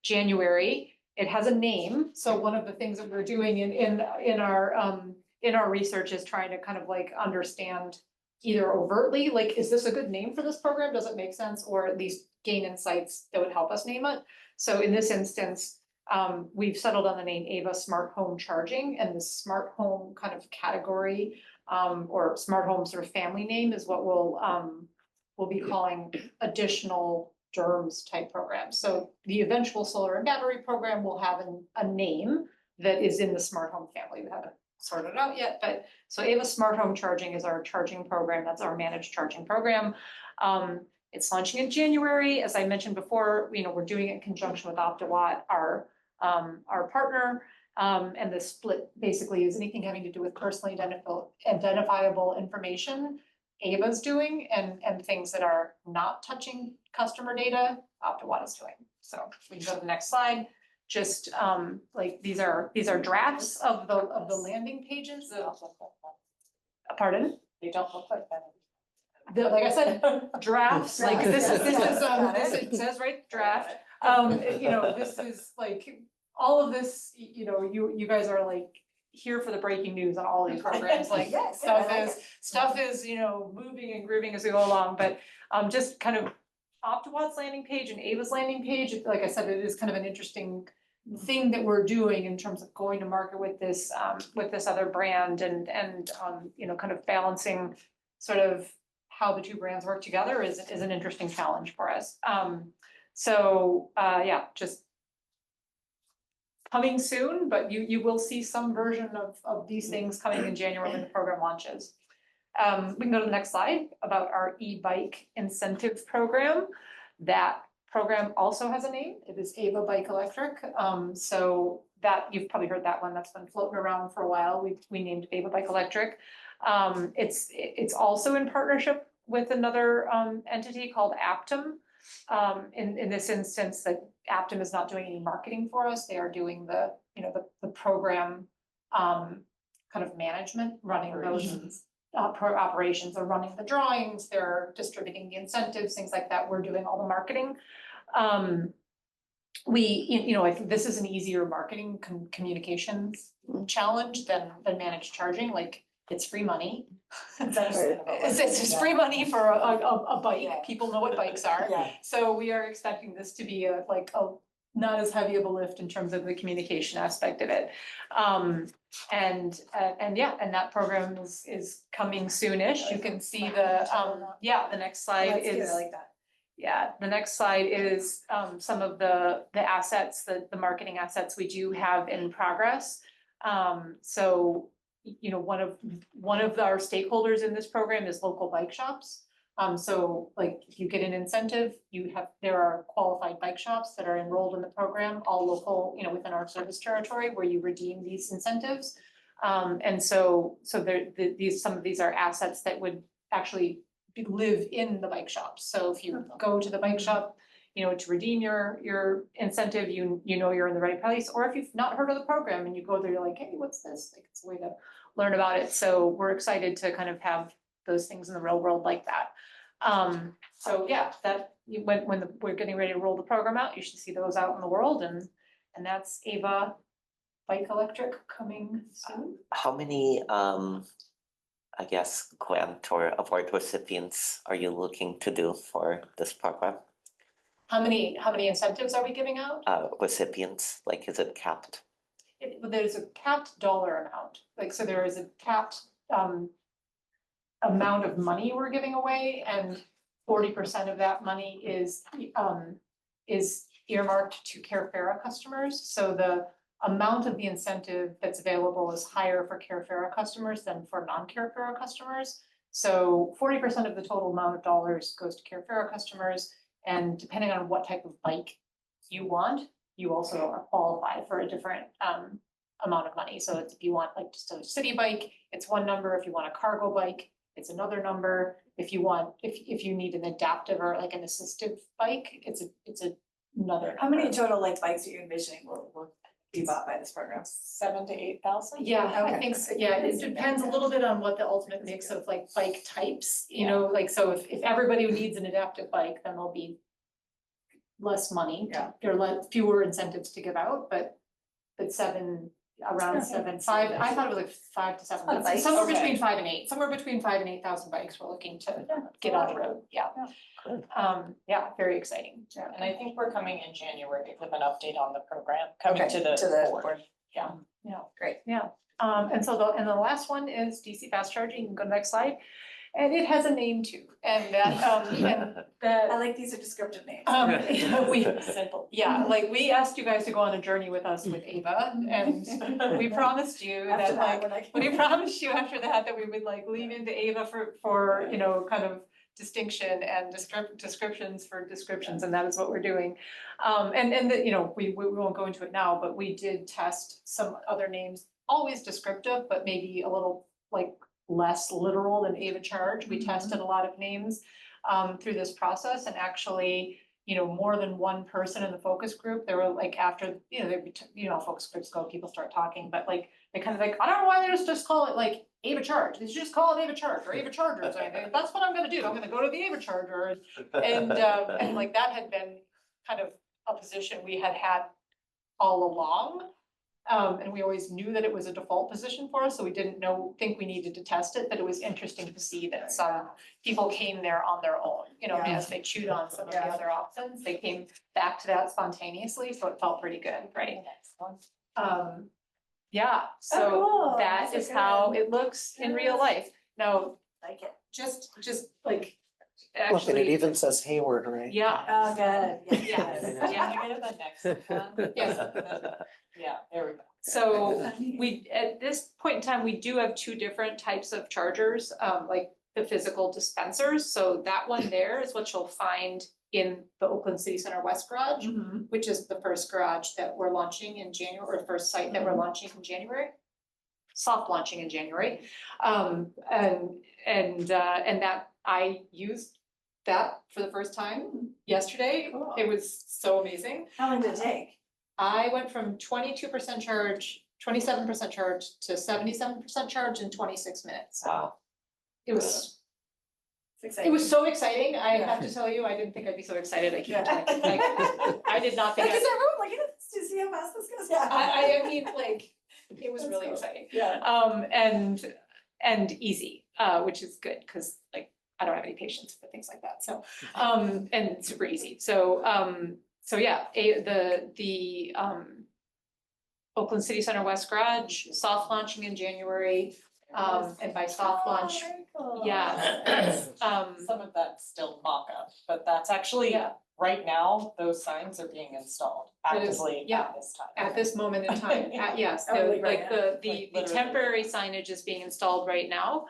January. It has a name, so one of the things that we're doing in our research is trying to kind of like understand either overtly, like, is this a good name for this program? Does it make sense? Or at least gain insights that would help us name it. So in this instance, we've settled on the name Ava Smart Home Charging, and the smart home kind of category, or smart home sort of family name is what we'll be calling additional DERMS type programs. So the eventual solar and battery program will have a name that is in the smart home family. We haven't sorted it out yet, but so Ava Smart Home Charging is our charging program. That's our managed charging program. It's launching in January. As I mentioned before, you know, we're doing it in conjunction with OptiWatt, our partner. And the split basically is anything having to do with personally identifiable information Ava's doing and things that are not touching customer data, OptiWatt is doing. So we can go to the next slide. Just like these are drafts of the landing pages. Pardon? They don't look like that. Like I said, drafts, like this is, it says right, draft. You know, this is like, all of this, you know, you guys are like here for the breaking news on all of these programs, like Yes, yeah, I like it. stuff is, you know, moving and grooving as we go along, but just kind of OptiWatt's landing page and Ava's landing page, like I said, it is kind of an interesting thing that we're doing in terms of going to market with this other brand and you know, kind of balancing sort of how the two brands work together is an interesting challenge for us. So yeah, just coming soon, but you will see some version of these things coming in January when the program launches. We can go to the next slide about our e-bike incentive program. That program also has a name. It is Ava Bike Electric. So that, you've probably heard that one. That's been floating around for a while. We named Ava Bike Electric. It's also in partnership with another entity called Aptum. In this instance, that Aptum is not doing any marketing for us. They are doing the, you know, the program kind of management, running those operations. They're running the drawings, they're distributing the incentives, things like that. We're doing all the marketing. You know, I think this is an easier marketing communications challenge than managed charging. Like, it's free money. It's just free money for a bike. Yeah. People know what bikes are. Yeah. So we are expecting this to be a not as heavy of a lift in terms of the communication aspect of it. And that program is coming soonish. You can see the next slide That's cute, is. I like that. Yeah, the next slide is some of the assets, the marketing assets we do have in progress. So, you know, one of our stakeholders in this program is local bike shops. So like, if you get an incentive, there are qualified bike shops that are enrolled in the program, all local, you know, within our service territory, where you redeem these incentives. And so some of these are assets that would actually live in the bike shops. So if you go to the bike shop, you know, to redeem your incentive, you know you're in the right place. Or if you've not heard of the program and you go there, you're like, hey, what's this? Like, it's a way to learn about it. So we're excited to kind of have those things in the real world like that. So yeah, when we're getting ready to roll the program out, you should see those out in the world, and that's Ava Bike Electric coming soon. How many, I guess, grant or award recipients are you looking to do for this program? How many incentives are we giving out? Recipients, like, is it capped? There's a capped dollar amount, like, so there is a capped amount of money we're giving away, and 40% of that money is earmarked to Carefera customers. So the amount of the incentive that's available is higher for Carefera customers than for non-Carefera customers. So 40% of the total amount of dollars goes to Carefera customers, and depending on what type of bike you want, you also are qualified for a different amount of money. So if you want like just a city bike, it's one number. If you want a cargo bike, it's another number. If you need an adaptive or like an assistive bike, it's another. How many total like bikes are you envisioning will be bought by this program? 7,000 to 8,000? Yeah, Okay. I think so. Yeah, it depends a little bit on what the ultimate mix of like bike types, you know, like, so if everybody needs an adaptive bike, then there'll be less money. Yeah. There are fewer incentives to give out, but around 5, I thought it was like 5 to 7, but bikes. somewhere Okay. between 5 and 8, somewhere between 5 and 8,000 bikes we're looking to get on the road. Yeah. Good. Yeah, very exciting. And I think we're coming in January with an update on the program, coming Okay, to the board. Yeah. Great. Yeah, and so the last one is DC fast charging. You can go to the next slide. And it has a name too, and I that, like these are descriptive names. simple, yeah, like, we asked you guys to go on a journey with us with Ava, and we promised you After that, that, like, when I. we promised you after that we would like lean into Ava for you know, kind of distinction and descriptions for descriptions, and that is what we're doing. And you know, we won't go into it now, but we did test some other names, always descriptive, but maybe a little like less literal than Ava Charge. We tested a lot of names through this process, and actually, you know, more than one person in the focus group, they were like, after, you know, focus groups go, people start talking, but like, they kind of like, I don't know why they just call it like Ava Charge. They should just call it Ava Charge or Ava Chargers or anything. That's what I'm gonna do. I'm gonna go to the Ava Charger. And like that had been kind of a position we had had all along. And we always knew that it was a default position for us, so we didn't think we needed to test it, but it was interesting to see that some people came there on their own, you know, Yeah. as they chewed on some of the Yeah. other options, they came back to that spontaneously, so it felt pretty good, right? Yeah, so cool. that Those is are how good. it looks in real life. Now, Like it. just like, Look, and it actually, even says Hayward, right? yeah, Oh, good. Yes. Yeah, I get the next one. Yes. Yeah, there we go. so we, at this point in time, we do have two different types of chargers, like the physical dispensers. So that one there is what you'll find in the Oakland City Center West Garage, Mhm. which is the first garage that we're launching in January, or first site that we're launching in January. Soft launching in January. And that I used that for the first time yesterday. Cool. It was so amazing. How long did it take? I went from 22% charge, 27% charge to 77% charge in 26 minutes. Wow. It was, It's it was so exciting. I Yeah. have to tell you, I didn't think I'd be so excited. I keep Yeah. telling, like, I did not think Because I, everyone like, to see how fast this goes. Yeah. I mean, like, it was That's really cool. exciting. Yeah. And easy, which is good, because like, I don't have any patience for things like that, so, and super easy, so yeah, the Oakland City Center West Garage, soft launching in January, and by soft launch, Very cool. yeah, Some of that's still mock-up, but that's actually, yeah, right now, those signs are being installed It is, actively yeah, at this time. at this moment in time, yes, Oh, like right like now. the Like literally. temporary signage is being installed right now.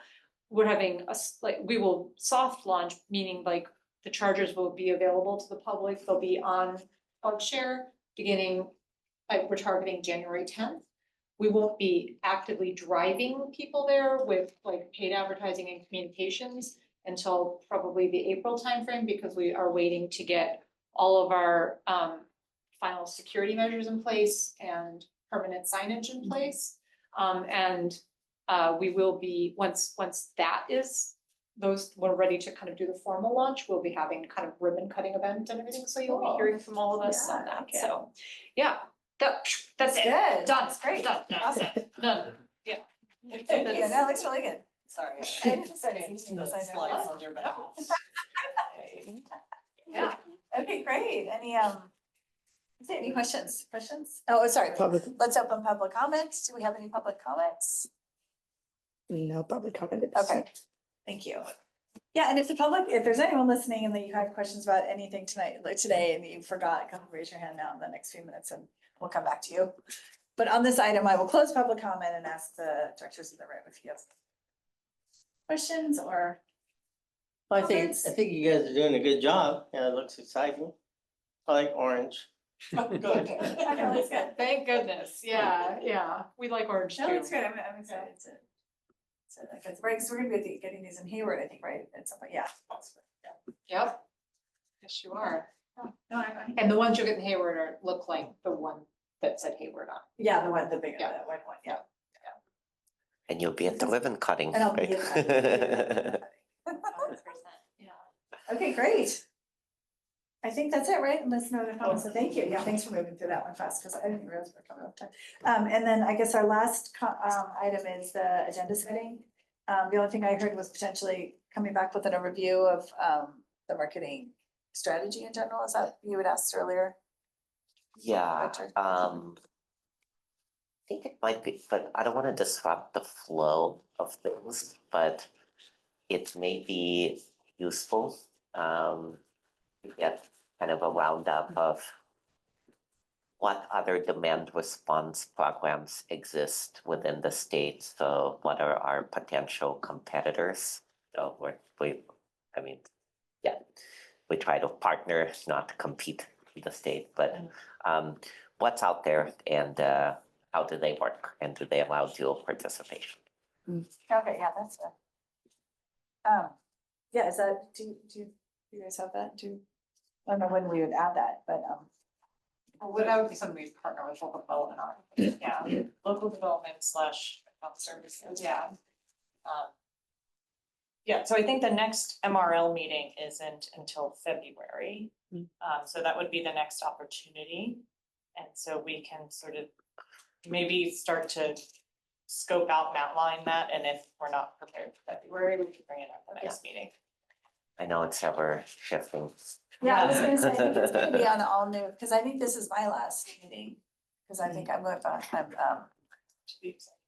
We're having we will soft launch, meaning like the chargers will be available to the public, they'll be on PlugShare beginning, like we're targeting January 10th. We won't be actively driving people there with like paid advertising and communications until probably the April timeframe, because we are waiting to get all of our final security measures in place and permanent signage in place. We will be, once that is, we're ready to kind of do the formal launch, we'll be having kind of ribbon cutting event and everything, so you'll be Cool. hearing from all of us Yeah, on that, okay. so, yeah. That's it, Good. done, That's great. done, Awesome. done. Yeah, that looks really good. Sorry. I didn't start Okay, using the this, I know. slides on your back. Yeah. Okay, great. Any questions? Oh, sorry. Public, Let's open public comments. Do we have any public comments? no public comment. Okay, thank you. Yeah, and if there's anyone listening and that you had questions about anything today and you forgot, come raise your hand now in the next few minutes and we'll come back to you. But on this item, I will close public comment and ask the directors of the room if you have questions or. I think Comments? you guys are doing a good job, and it looks exciting. I like orange. Good. Okay, that's good. Thank goodness, yeah, we like orange too. No, it's good. I'm excited to. So that gets, right, so we're gonna be getting these in Hayward, I think, right, at some point, yeah. Yep. Yes, you are. No, I'm. And the ones you'll get in Hayward look like the one that said Hayward on. Yeah, the bigger, Yeah. the white one, yeah. And you'll be at the ribbon cutting, And I'll be. right? Yeah. Okay, great. I think that's it, right? Unless no other comments, so thank you. Yeah, thanks for moving through that one fast, because I didn't realize we were coming up time. And then I guess our last item is the agenda setting. The only thing I heard was potentially coming back with an overview of the marketing strategy in general. Is that you had asked earlier? Yeah, Richard? I think it might be, but I don't wanna disrupt the flow of things, but it may be useful, to get kind of a roundup of what other demand response programs exist within the state. So what are our potential competitors? So we try to partner, not compete with the state, but what's out there and how do they work and do they allow dual participation? Okay, yeah, that's it. Yeah, is that, do you guys have that? I don't know when we would add that, but, Well, that would be something we'd partner with local development on. Yeah, local development slash health services. Yeah. Yeah, so I think the next MRL meeting isn't until February. So that would be the next opportunity. And so we can sort of maybe start to scope out and outline that, and if we're not prepared for February, we can bring it up the next meeting. I know it's ever shifting. yeah, I was gonna say, I think it's gonna be on all new, because I think this is my last meeting. Because I think I'm going back,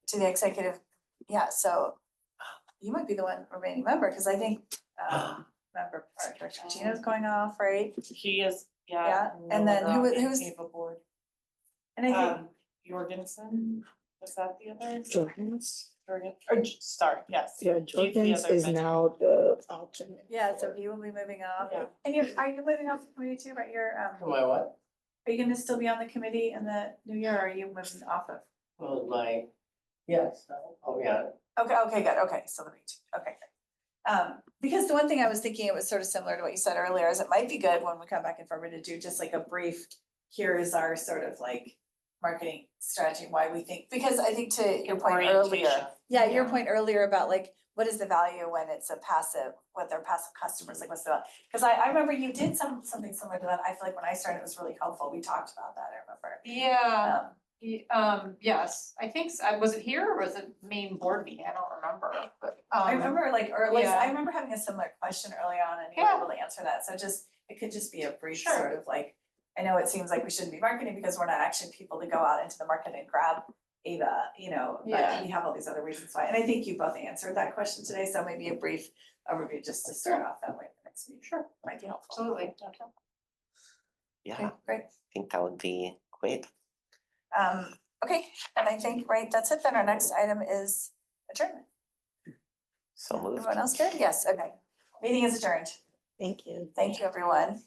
to the executive, yeah, so you might be the one remaining member, because I think, member, Director Gina's going off, right? He is, Yeah, yeah. and no then longer on the who's- Ava board. And I think, Jorgensen, was that the other? Jorgens, Sorry, yes. yeah, He's the Jorgens other is member. now the alternate. yeah, so he will be moving off. Yeah. And are you moving off the committee too, right? Am I what? Are you gonna still be on the committee in the new year, or are you moving off of? Well, yes, oh, yeah, Okay, good, okay, so the meeting, okay, good. Because the one thing I was thinking, it was sort of similar to what you said earlier, is it might be good when we come back in February to do just like a brief, here is our sort of like marketing strategy, why we think, because I think to your point earlier, Orientation. yeah, your point earlier about like, what is the value when it's a passive, what they're passive customers, like what's the, because I remember you did something similar to that, I feel like when I started, it was really helpful, we talked about that, I remember. Yeah, Um, yes, I think, was it here or was it main board meeting? I don't remember, but. I remember like, or like, yeah. I remember having a similar question early on and you Yeah. were able to answer that, so just, it could just be a brief Sure. sort of like, I know it seems like we shouldn't be marketing because we're not actually people to go out into the market and grab Ava, but Yeah. we have all these other reasons why, and I think you both answered that question today, so maybe a brief overview just to start off that way the next meeting. Sure. Might be helpful. Absolutely. Yeah, Okay, great. I think that would be great. Okay, and I think, right, that's it, then our next item is adjournment. So moved. Everyone else good? Yes, okay. Meeting is adjourned. Thank you. Thank you, everyone.